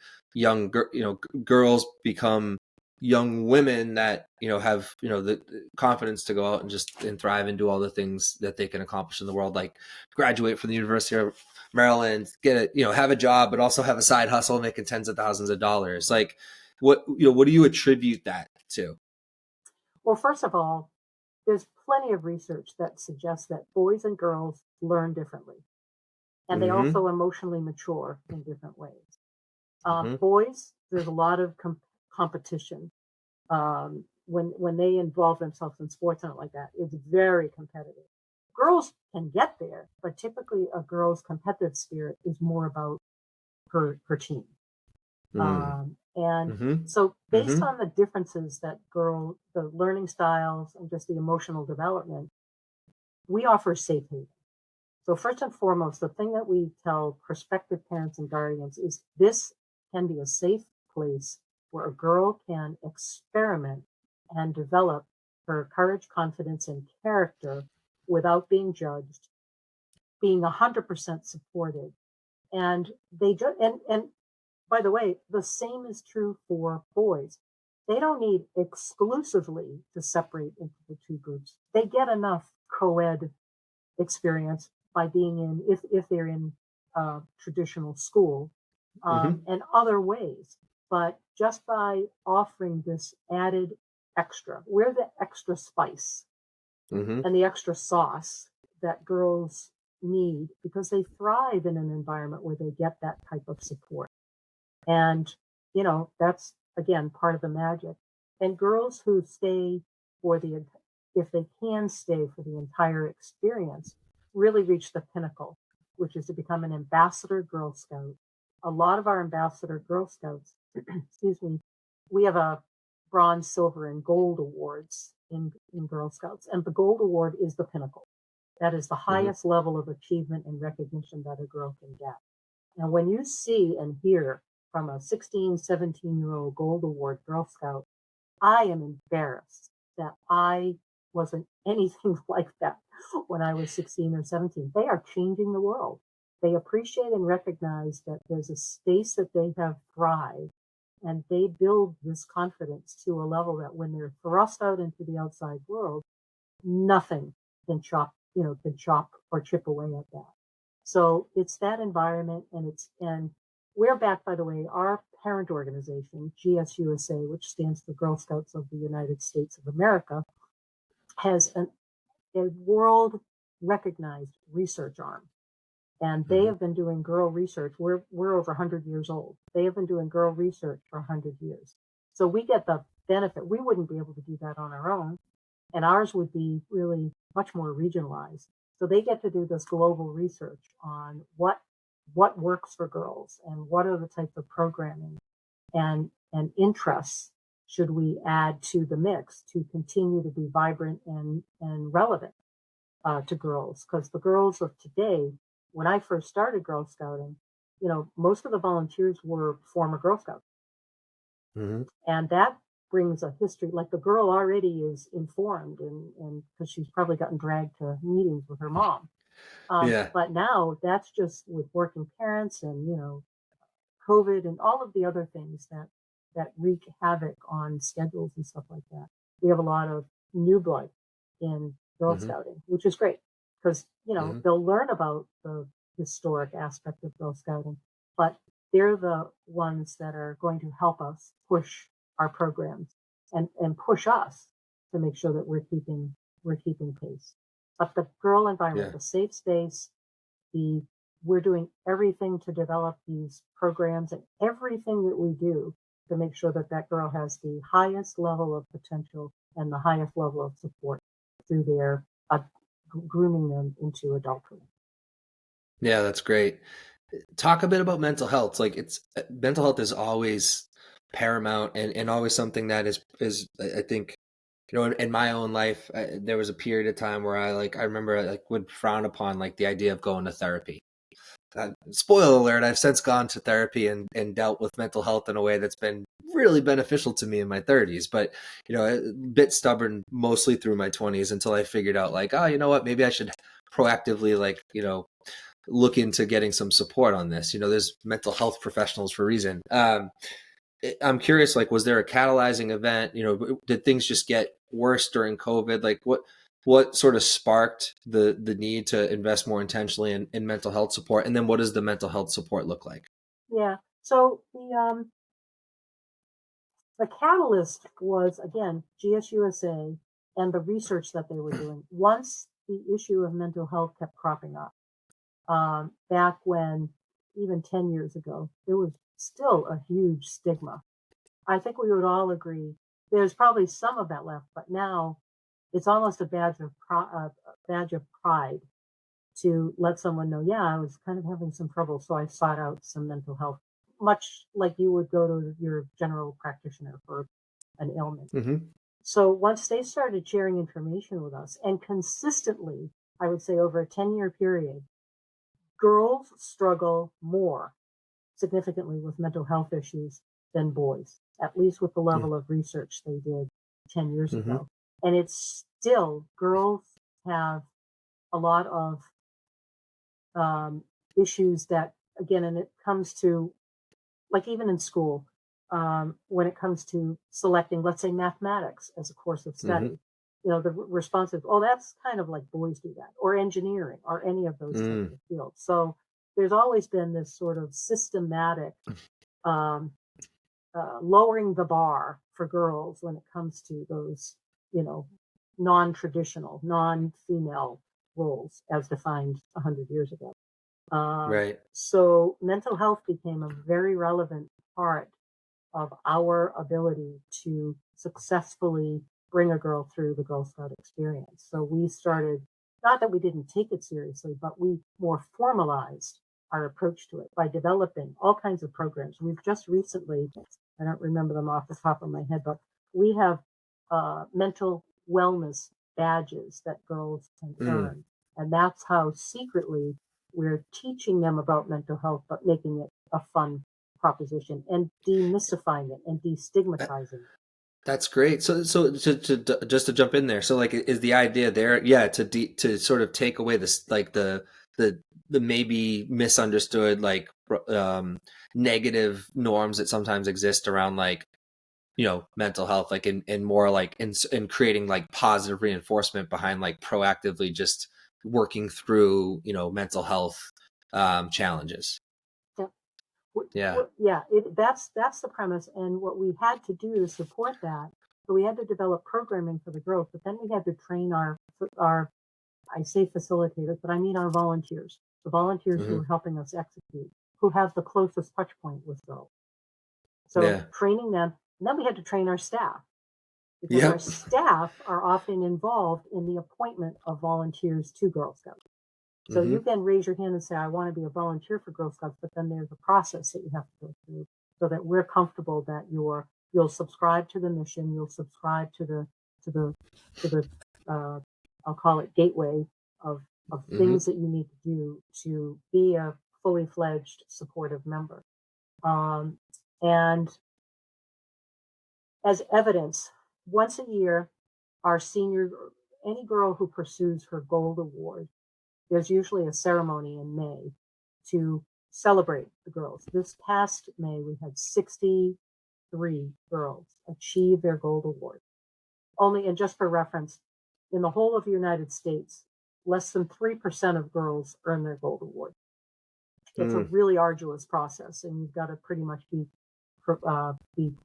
girls become young women that have the confidence to go out and thrive and do all the things that they can accomplish in the world, like graduate from the University of Maryland, get have a job, but also have a side hustle making tens of thousands of dollars. Like what do you attribute that to? Well, first of all, there's plenty of research that suggests that boys and girls learn differently, and they Mm-hmm. also emotionally mature in different ways. Mm-hmm. Boys, there's a lot of competition when they involve themselves in sports and like that. It's very competitive. Girls can get there, but typically a girl's competitive spirit is more about her team. And Mm-hmm. so, based Mm-hmm. on the differences the learning styles, and just the emotional development, we offer safe haven. So, first and foremost, the thing that we tell prospective parents and guardians is this can be a safe place where a girl can experiment and develop her courage, confidence, and character without being judged, being 100% supported. And and by the way, the same is true for boys. They don't need exclusively to separate into the two groups. They get enough co-ed experience by being if they're in traditional school, Mm-hmm. and other ways. But just by offering this added extra, we're the extra spice Mm-hmm. and the extra sauce that girls need because they thrive in an environment where they get that type of support. And, that's again part of the magic. And girls who stay for if they can stay for the entire experience, really reach the pinnacle, which is to become an ambassador Girl Scout. A lot of our ambassador Girl Scouts, excuse me, we have a bronze, silver, and gold awards in Girl Scouts. And the gold award is the pinnacle. That is the Mm-hmm. highest level of achievement and recognition that a girl can get. And when you see and hear from a 16, 17-year-old Gold Award Girl Scout, I am embarrassed that I wasn't anything like that when I was 16 or 17. They are changing the world. They appreciate and recognize that there's a space that they have thrived, and they build this confidence to a level that when they're thrust out into the outside world, nothing can chop or chip away at that. So it's that environment, and we're backed, by the way, our parent organization, GSUSA, which stands for Girl Scouts of the United States of America, has a world recognized research arm. And they Mm-hmm. have been doing girl research. We're over 100 years old. They have been doing girl research for 100 years. So we get the benefit. We wouldn't be able to do that on our own, and ours would be really much more regionalized. So they get to do this global research on what works for girls and what are the types of programming and interests should we add to the mix to continue to be vibrant and relevant to girls. Because the girls of today, when I first started Girl Scouting, most of the volunteers were former Girl Scouts. Hmm. And that brings a history, like the girl already is informed and because she's probably gotten dragged to meetings with her mom. Yeah. But now that's just with working parents and, COVID and all of the other things that wreak havoc on schedules and stuff like that. We have a lot of new blood in Girl Hmm. Scouting, which is great because Hmm. they'll learn about the historic aspect of Girl Scouting, but they're the ones that are going to help us push our programs and push us to make sure that we're keeping pace. But the girl environment, Yeah. the safe space, the we're doing everything to develop these programs and everything that we do to make sure that that girl has the highest level of potential and the highest level of support through their grooming them into adulthood. Yeah, that's great. Talk a bit about mental health. Like it's mental health is always paramount and always something that is I think in my own life there was a period of time where I remember I like would frown upon like the idea of going to therapy. Spoiler alert, I've since gone to therapy and dealt with mental health in a way that's been really beneficial to me in my 30s, but a bit stubborn mostly through my 20s until I figured out like, oh, you know what, maybe I should proactively like look into getting some support on this. There's mental health professionals for a reason. I'm curious, like, was there a catalyzing event? Did things just get worse during COVID? Like, what sort of sparked the need to invest more intentionally in mental health support? And then what does the mental health support look like? Yeah. So the catalyst was again GSUSA and the research that they were doing. Once the issue of mental health kept cropping up, back when even 10 years ago, there was still a huge stigma. I think we would all agree there's probably some of that left, but now it's almost a badge of pride to let someone know, yeah, I was kind of having some trouble, so I sought out some mental health, much like you would go to your general practitioner for an ailment. Hmm. So once they started sharing information with us, and consistently, I would say over a 10-year period, girls struggle more significantly with mental health issues than boys, at least with the level of research they did 10 years Hmm. ago. And it's still, girls have a lot of um, issues that, again, and it comes to, like, even in school, when it comes to selecting, let's say, mathematics as a course of Hmm. study, the response is, oh, that's kind of like boys do that, or engineering, or any of those types Mm. of fields. So there's always been this sort of systematic um, lowering the bar for girls when it comes to those, you know, non-traditional, non-female roles as defined 100 years ago. Right. So mental health became a very relevant part of our ability to successfully bring a girl through the Girl Scout experience. So we started, not that we didn't take it seriously, but we more formalized our approach to it by developing all kinds of programs. We've just recently, I don't remember them off the top of my head, but we have mental wellness badges that girls can Mm. earn. And that's how secretly we're teaching them about mental health, but making it a fun proposition and demystifying it and destigmatizing it. That's great. So just to jump in there. So like, is the idea there? Yeah, to sort of take away this like the the maybe misunderstood like negative norms that sometimes exist around like mental health, like in more like in creating like positive reinforcement behind like proactively just working through mental health challenges. Yeah, Yeah. yeah, that's the premise. And what we had to do to support that, so we had to develop programming for the growth, but then we had to train our I say facilitators, but I mean our volunteers, the volunteers who Hmm. are helping us execute, who have the closest touch point with girls. So Yeah. training them. And then we had to train our staff because our Yep. staff are often involved in the appointment of volunteers to Girl Scouts. So Hmm. you can raise your hand and say, I want to be a volunteer for Girl Scouts, but then there's a process that you have to go through so that we're comfortable that you'll subscribe to the mission, you'll subscribe to the to the I'll call it gateway of Hmm. things that you need to do to be a fully fledged supportive member. Um, and as evidence, once a year, our senior any girl who pursues her gold award, there's usually a ceremony in May to celebrate the girls. This past May, we had 63 girls achieve their gold award. Only, and just for reference, in the whole of the United States, less than 3% of girls earn their gold award. It's a Mm. really arduous process, and you've got to pretty much be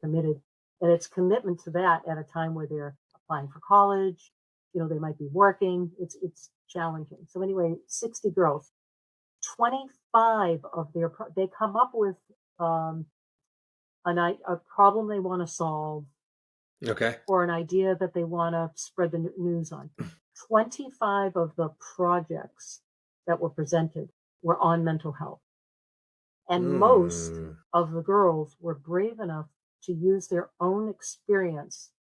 committed. And it's commitment to that at a time where they're applying for college. They might be working. It's challenging. So anyway, 60 girls, 25 of they come up with um, a problem they want to solve Okay. or an idea that they want to spread the news on. 25 of the projects that were presented were on mental health. And most Mm. of the girls were brave enough to use their own experience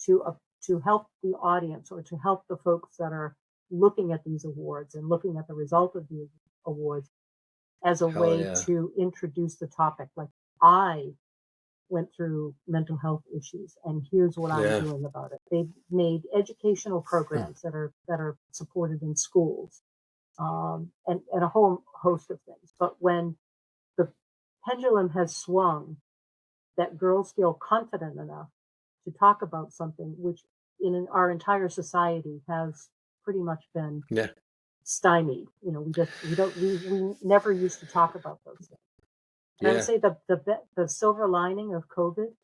to help the audience or to help the folks that are looking at these awards and looking at the result of these awards as a Hell way yeah. to introduce the topic. Like, I went through mental health issues and here's what I'm Yeah. doing about it. They've made educational programs that are supported in schools, and a whole host of things. But when the pendulum has swung that girls feel confident enough to talk about something which in our entire society has pretty much been Yeah. stymied. We never used to talk about those things. And I would Yeah. say the silver lining of COVID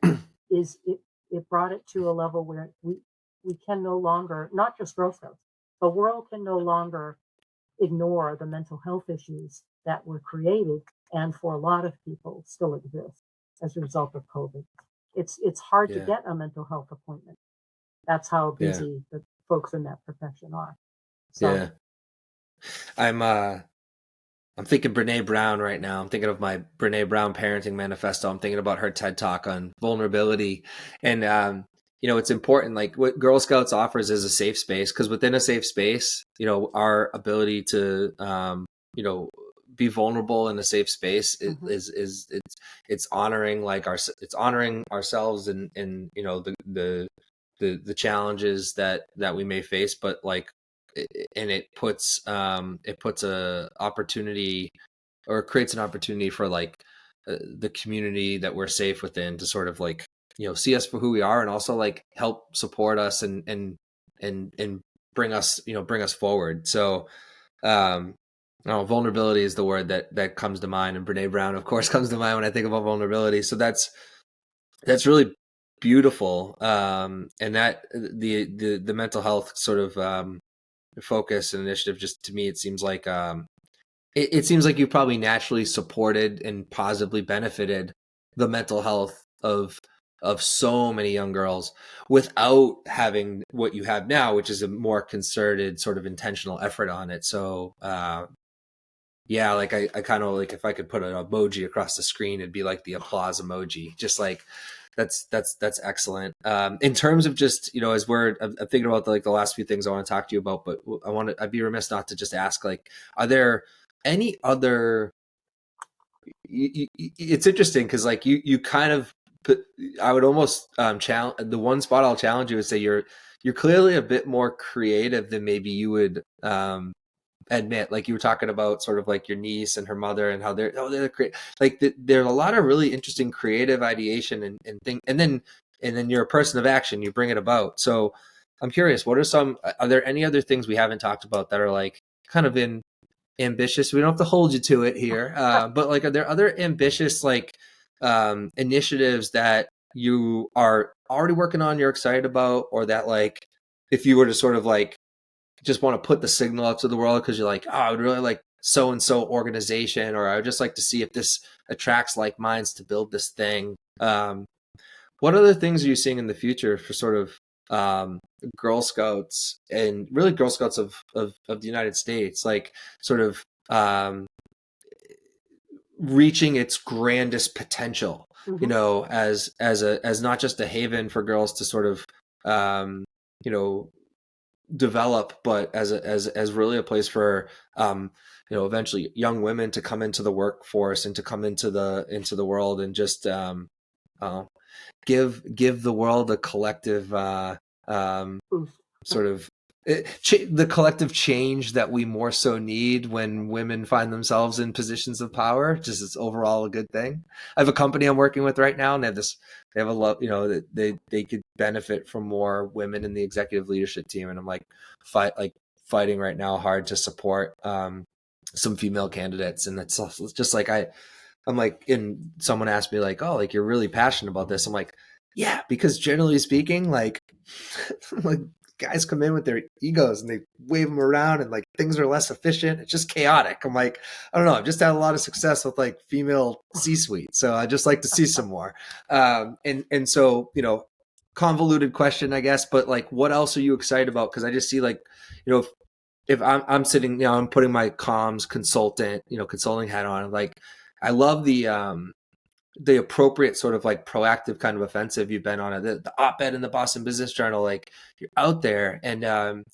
is it brought it to a level where we can no longer, not just Girl Scouts, the world can no longer ignore the mental health issues that were created and for a lot of people still exist as a result of COVID. It's hard to Yeah. get a mental health appointment. That's how Yeah. busy the folks in that profession are. So Yeah. I'm uh I'm thinking Brene Brown right now. I'm thinking of my Brene Brown parenting manifesto. I'm thinking about her TED talk on vulnerability. And it's important, like what Girl Scouts offers is a safe space, because within a safe space, our ability to you know be vulnerable in a safe space mhm, it's honoring it's honoring ourselves and the challenges that we may face, but like and it puts a opportunity, or creates an opportunity for like the community that we're safe within to sort of like see us for who we are, and also like help support us and bring us forward. So um vulnerability is the word that comes to mind, and Brene Brown of course comes to mind when I think about vulnerability. So that's really beautiful. And that the mental health sort of focus and initiative, just to me it seems like it seems like you probably naturally supported and positively benefited the mental health of so many young girls without having what you have now, which is a more concerted sort of intentional effort on it. So yeah, like I kind of like, if I could put an emoji across the screen, it'd be like the applause emoji. Just like that's excellent. In terms of just as I'm thinking about the last few things I want to talk to you about, but I'd be remiss not to just ask, like, are there any other? It's interesting because like you kind of put. I would almost challenge the one spot I'll challenge you is say you're clearly a bit more creative than maybe you would admit. Like you were talking about sort of like your niece and her mother and how they're great. Like there's a lot of really interesting creative ideation and thing, and then you're a person of action, you bring it about. So I'm curious, are there any other things we haven't talked about that are like kind of in ambitious? We don't have to hold you to it here, but like, are there other ambitious like initiatives that you are already working on, you're excited about, or that like if you were to sort of like just want to put the signal up to the world because you're like, oh, I would really like so and so organization, or I would just like to see if this attracts like minds to build this thing. what other things are you seeing in the future for sort of um, Girl Scouts and really Girl Scouts of the United States, like sort of reaching its grandest potential, you Hmm. know, as not just a haven for girls to sort of um, you know, develop, but as really a place for eventually young women to come into the workforce and to come into the world and just uh, give the world a collective um, Boost. sort of the collective change that we more so need when women find themselves in positions of power. Just it's overall a good thing. I have a company I'm working with right now, and they have a lot, you know, that they could benefit from more women in the executive leadership team, and I'm like fighting right now hard to support some female candidates, and it's just like I'm like, and someone asked me like, oh, like you're really passionate about this. I'm like, yeah, because generally speaking, like, like guys come in with their egos and they wave them around and like things are less efficient. It's just chaotic. I'm like, I don't know. I've just had a lot of success with like female C-suite. So I just like to see some more. And so, you know, convoluted question, I guess, but like, what else are you excited about? Cause I just see like, you know, if I'm sitting, you know, I'm putting my comms consultant, you know, consulting hat on, like, I love the appropriate sort of like proactive kind of offensive you've been on it. The op-ed in the Boston Business Journal, like you're out there, and you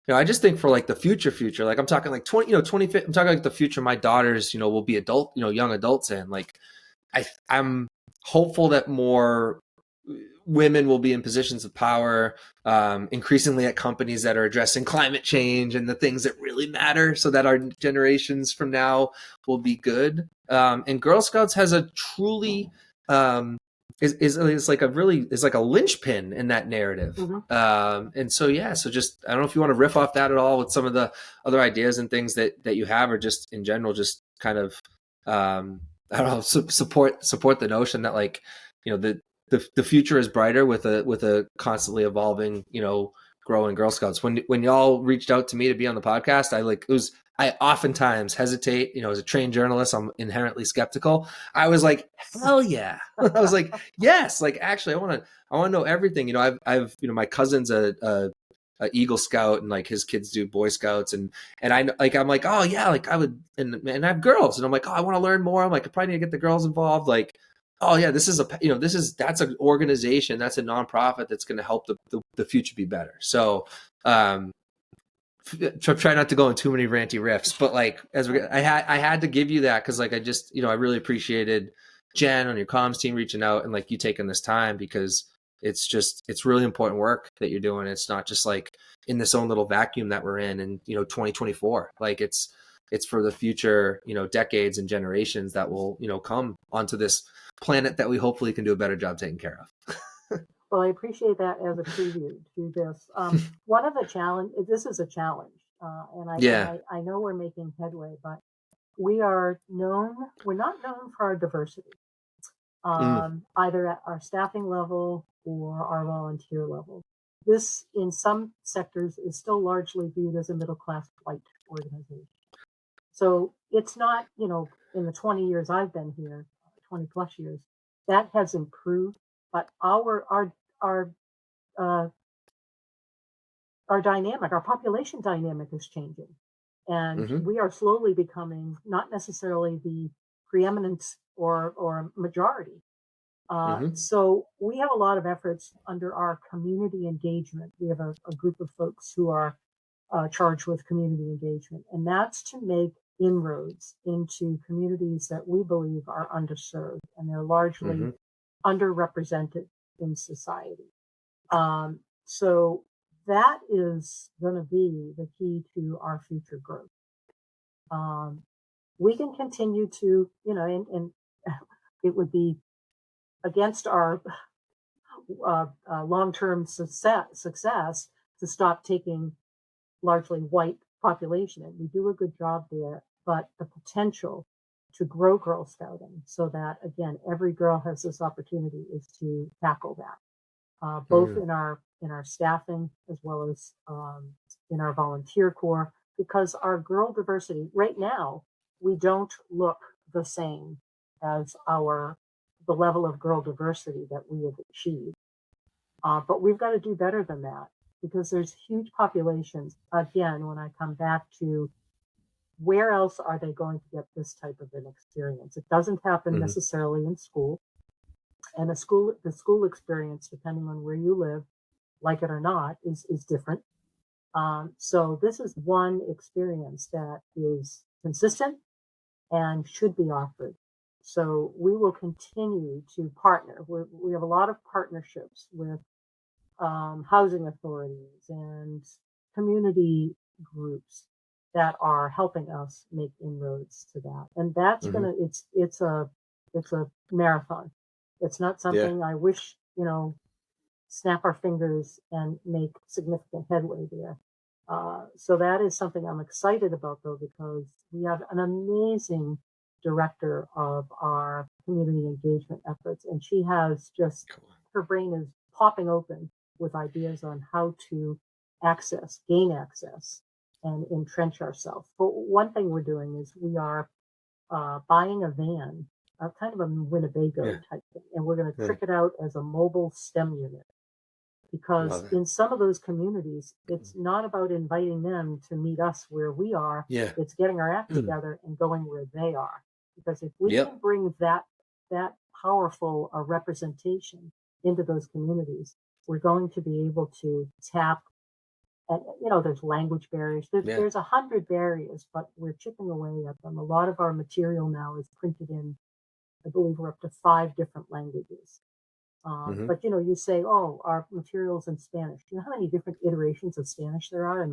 know, I just think for like the future, like I'm talking like 20, you know, 20, I'm talking like the future my daughters, you know, will be adult, you know, young adults in. Like I'm hopeful that more women will be in positions of power, increasingly at companies that are addressing climate change and the things that really matter, so that our generations from now will be good. And Girl Scouts has a truly is like a really is like a linchpin in that narrative. Hmm. And so yeah, so just I don't know if you want to riff off that at all with some of the other ideas and things that you have, or just in general, just kind of I don't know, support the notion that like, you know, the future is brighter with a constantly evolving, you know, growing Girl Scouts. When y'all reached out to me to be on the podcast, I oftentimes hesitate, you know, as a trained journalist, I'm inherently skeptical. I was like, hell yeah. I was like, yes, like actually I want to know everything. You know, I've you know, my cousin's a Eagle Scout, and like his kids do Boy Scouts, and I like I'm like, oh yeah, like I would, and I have girls, and I'm like, oh, I want to learn more. I'm like, I probably need to get the girls involved. Like, oh yeah, this is a, you know, that's an organization, that's a nonprofit that's going to help the future be better. So um try not to go in too many ranty riffs, but like I had to give you that because like I just, you know, I really appreciated Jen on your comms team reaching out and like you taking this time, because it's really important work that you're doing. It's not just like in this own little vacuum that we're in, and you know, 2024, like it's for the future, you know, decades and generations that will, you know, come onto this planet that we hopefully can do a better job taking care of. Well, I appreciate that as a preview to this. One of the challenge, this is a challenge, Yeah. I know we're making headway, but we're not known for our diversity, Mm, either at our staffing level or our volunteer level. This, in some sectors, is still largely viewed as a middle class white organization. So it's not, you know, in the 20 years I've been here, 20 plus years, that has improved. But our uh, our dynamic, our population dynamic is changing, and hmm. we are slowly becoming not necessarily the preeminent or majority. Hmm. So we have a lot of efforts under our community engagement. We have a group of folks who are charged with community engagement, and that's to make inroads into communities that we believe are underserved, and they're largely Hmm. underrepresented in society. So that is going to be the key to our future growth. Um, we can continue to, you know, and it would be against our long-term success to stop taking largely white population in. We do a good job there, but the potential to grow Girl Scouting so that again every girl has this opportunity is to tackle that, both Hmm. in our staffing as well as in our volunteer corps, because our girl diversity right now we don't look the same as our the level of girl diversity that we have achieved. But we've got to do better than that because there's huge populations. Again, when I come back to where else are they going to get this type of an experience? It doesn't happen Hmm. necessarily in school. And the school experience, depending on where you live, like it or not, is different. So this is one experience that is consistent and should be offered. So we will continue to partner. We have a lot of partnerships with housing authorities and community groups that are helping us make inroads to that. And that's Hmm. gonna it's a marathon. It's not Yeah. something I wish, snap our fingers and make significant headway there. So that is something I'm excited about, though, because we have an amazing director of our community engagement efforts, and she has just Cool. her brain is popping open with ideas on how to gain access, and entrench ourselves. But one thing we're doing is we are buying a van, kind of a Winnebago Yeah. type thing, and we're going to Yeah. trick it out as a mobile STEM unit because Love it. in some of those communities, it's not about inviting them to meet us where we are. Yeah. It's getting our act Mm. together and going where they are. Because if we Yep. can bring that powerful a representation into those communities, we're going to be able to tap. And there's language barriers. Yeah. There's 100 barriers, but we're chipping away at them. A lot of our material now is printed in, I believe we're up to 5 different languages. Hmm. But you say, oh, our materials in Spanish. Do you know how many different iterations of Spanish there are in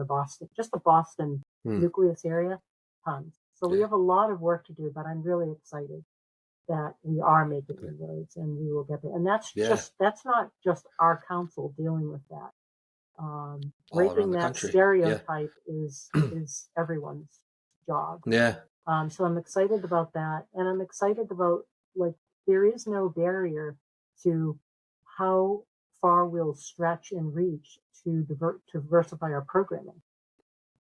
just the Boston Mm. nucleus area? Tons. So we Yeah. have a lot of work to do, but I'm really excited that we are making Yeah. inroads and we will get there. And Yeah. that's not just our council dealing with that. All around Breaking the that country. Yeah. stereotype is everyone's job. Yeah. So I'm excited about that, and I'm excited about like there is no barrier to how far we'll stretch and reach to diversify our programming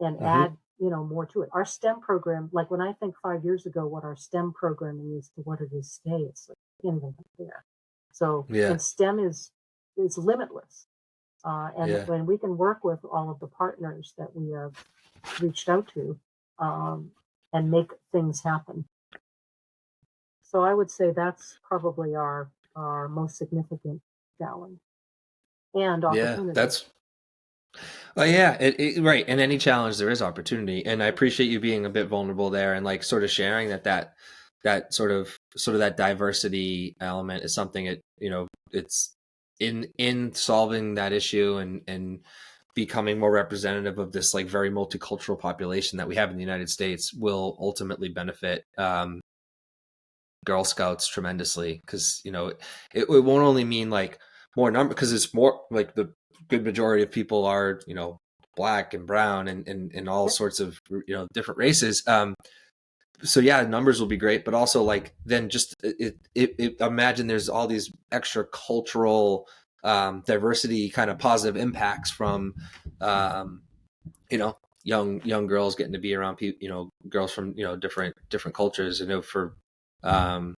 and Hmm. add more to it. Our STEM program, like when I think 5 years ago, what our STEM programming is to what it is today, it's like I can't even compare. So Yeah. and STEM is limitless, and Yeah. when we can work with all of the partners that we have reached out to um, and make things happen. So I would say that's probably our most significant challenge and Yeah. opportunity. That's yeah, right. In any challenge, there is opportunity, and I appreciate you being a bit vulnerable there, and like sort of sharing that sort of that diversity element is something it's in solving that issue and becoming more representative of this like very multicultural population that we have in the United States will ultimately benefit Girl Scouts tremendously because it won't only mean like more number because it's more like the good majority of people are black and brown and all Yep. sorts of different races. So yeah, numbers will be great, but also like then just imagine there's all these extra cultural diversity kind of positive impacts from um, you know young girls getting to be around people girls from different cultures for um,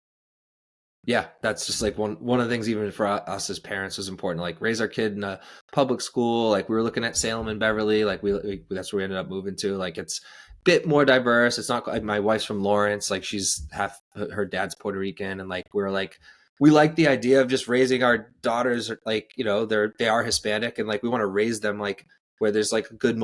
yeah, that's just like one of the things even for us as parents was important. Like raise our kid in a public school. Like we were looking at Salem and Beverly. Like that's where we ended up moving to. Like it's a bit more diverse. It's not like my wife's from Lawrence. Like she's half her dad's Puerto Rican, and like we're like we like the idea of just raising our daughters. Like they are Hispanic, and like we want to raise them like where there's like a good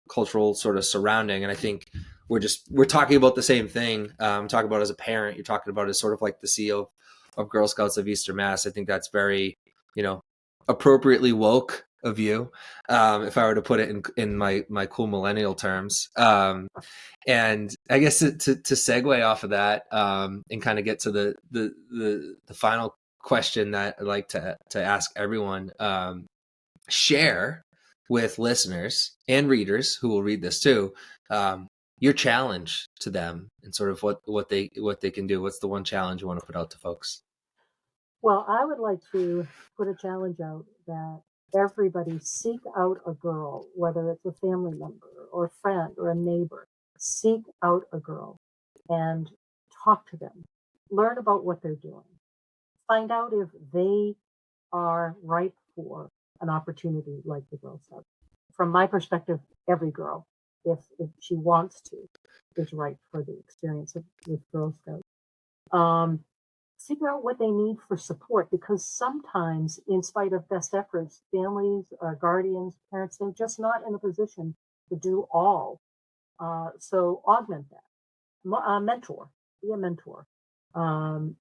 cultural sort of surrounding. And I think we're talking about the same thing. Talking about as a parent, you're talking about as sort of like the CEO of Girl Scouts of Eastern Mass. I think that's very, appropriately woke of you, if I were to put it in my cool millennial terms. And I guess to segue off of that and kind of get to the final question that I'd like to ask everyone, share with listeners and readers who will read this too, your challenge to them and sort of what they can do. What's the one challenge you want to put out to folks? Well, I would like to put a challenge out that everybody seek out a girl, whether it's a family member or a friend or a neighbor. Seek out a girl and talk to them. Learn about what they're doing. find out if they are ripe for an opportunity like the Girl Scouts. From my perspective, every girl, if she wants to, is right for the experience of, with Girl Scouts. Um, Figure out what they need for support because sometimes, in spite of best efforts, families, guardians, parents, they're just not in a position to do all. So augment that. Mentor, be a mentor. Um,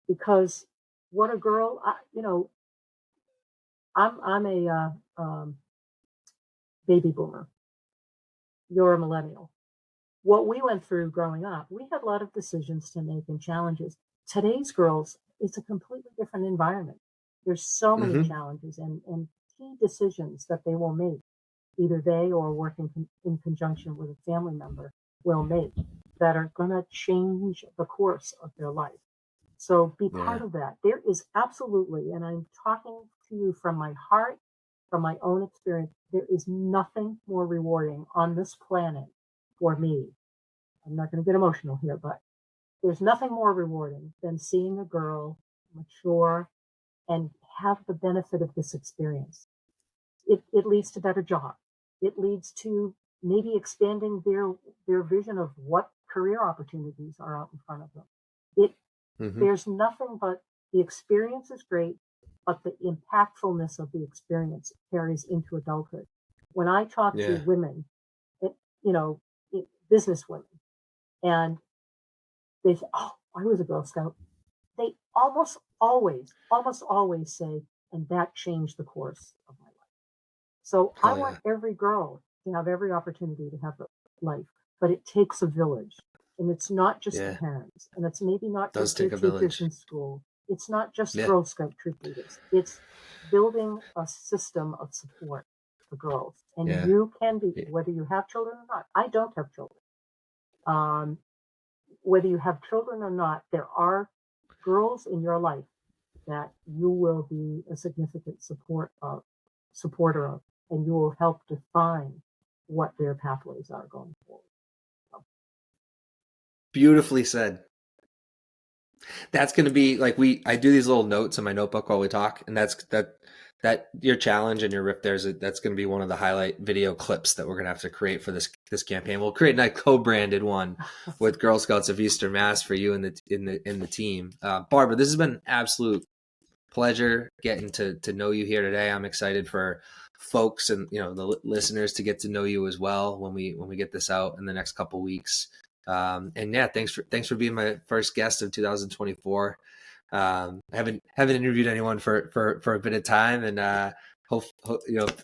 because what a girl, I'm a baby boomer. You're a millennial. What we went through growing up, we had a lot of decisions to make and challenges. Today's girls, it's a completely different environment. There's so many Hmm. challenges and key decisions that they will make, either they or working in conjunction with a family member will make that are going to change the course of their life. So be part Yeah. of that. There is absolutely, and I'm talking to you from my heart, from my own experience, there is nothing more rewarding on this planet for me. I'm not going to get emotional here, but there's nothing more rewarding than seeing a girl mature and have the benefit of this experience. It leads to better job. It leads to maybe expanding their vision of what career opportunities are out in front of them. It Hmm. There's nothing but the experience is great, but the impactfulness of the experience carries into adulthood. When I talk to Yeah. women, it, you know, business women, and they say, "Oh, I was a Girl Scout." They almost always say, "And that changed the course of my life." So I Hell want yeah. every girl to have every opportunity to have a life, but it takes a village. And it's not just the Yeah. parents, and it's maybe not Does just their take a teachers village. in school. It's not just Yeah. Girl Scout troop leaders. It's building a system of support for girls. And Yeah. you can be, Yeah. whether you have children or not. I don't have children. Um, Whether you have children or not, there are girls in your life that you will be a significant supporter of, and you will help define what their pathways are going forward. So, Beautifully said. That's going to be like I do these little notes in my notebook while we talk, and that your challenge and your rip there's that's going to be one of the highlight video clips that we're going to have to create for this campaign. We'll create a co-branded one with Girl Scouts of Eastern Mass for you and the team. Barbara, this has been an absolute pleasure getting to know you here today. I'm excited for folks and the listeners to get to know you as well when we get this out in the next couple weeks. And yeah, thanks for being my first guest of 2024. I haven't interviewed anyone for a bit of time, and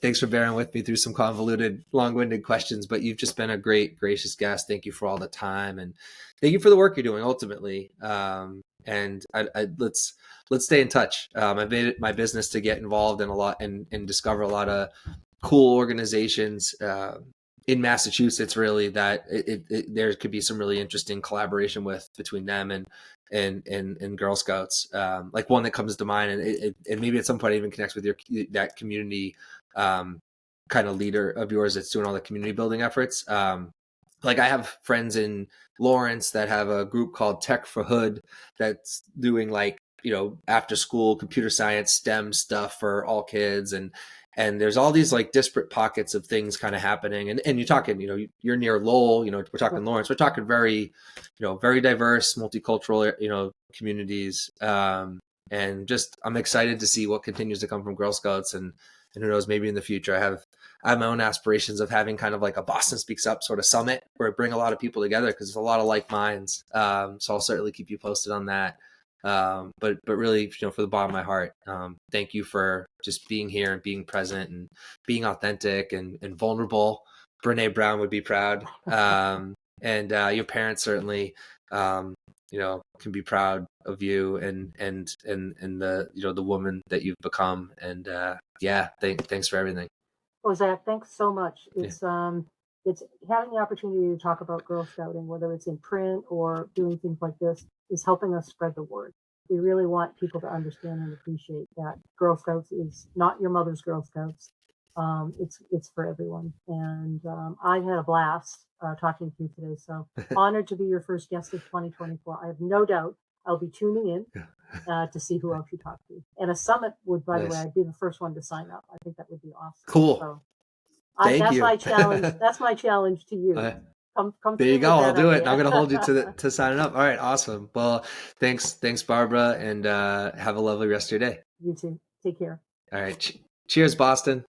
thanks for bearing with me through some convoluted, long-winded questions. But you've just been a great, gracious guest. Thank you for all the time, and thank you for the work you're doing. Ultimately, and let's stay in touch. I've made it my business to get involved in a lot and discover a lot of cool organizations in Massachusetts, really, that there could be some really interesting collaboration with between them and Girl Scouts. Like one that comes to mind, and maybe at some point even connects with that community kind of leader of yours that's doing all the community building efforts. Like I have friends in Lawrence that have a group called Tech for Hood that's doing like after school computer science STEM stuff for all kids, and there's all these like disparate pockets of things kind of happening, and you're talking you're near Lowell, we're yeah. talking Lawrence, we're talking very very diverse multicultural communities, and just I'm excited to see what continues to come from Girl Scouts, and who knows, maybe in the future I have my own aspirations of having kind of like a Boston Speaks Up sort of summit where I bring a lot of people together because there's a lot of like minds. So I'll certainly keep you posted on that. But really, for the bottom of my heart, thank you for just being here and being present and being authentic and vulnerable. Brene Brown would be proud, and your parents certainly, can be proud of you and the woman that you've become. And yeah, thanks for everything. Well, Zach, thanks so much. Yeah. It's having the opportunity to talk about Girl Scouting, whether it's in print or doing things like this, is helping us spread the word. We really want people to understand and appreciate that Girl Scouts is not your mother's Girl Scouts. It's for everyone, and I had a blast talking to you today. So honored to be your first guest of 2024. I have no doubt I'll be tuning in to see who else you talk to. And a summit would, by the way, Nice. I'd be the first one to sign up. I think that would be awesome. Cool. So Thank that's you. my challenge. That's my challenge to you. Uh, Come there you through go. with I'll that do it. I'm idea. going to hold you to signing up. All right. Awesome. Well, thanks, Barbara, and have a lovely rest of your day. You too. Take care. All right. Cheers, Boston.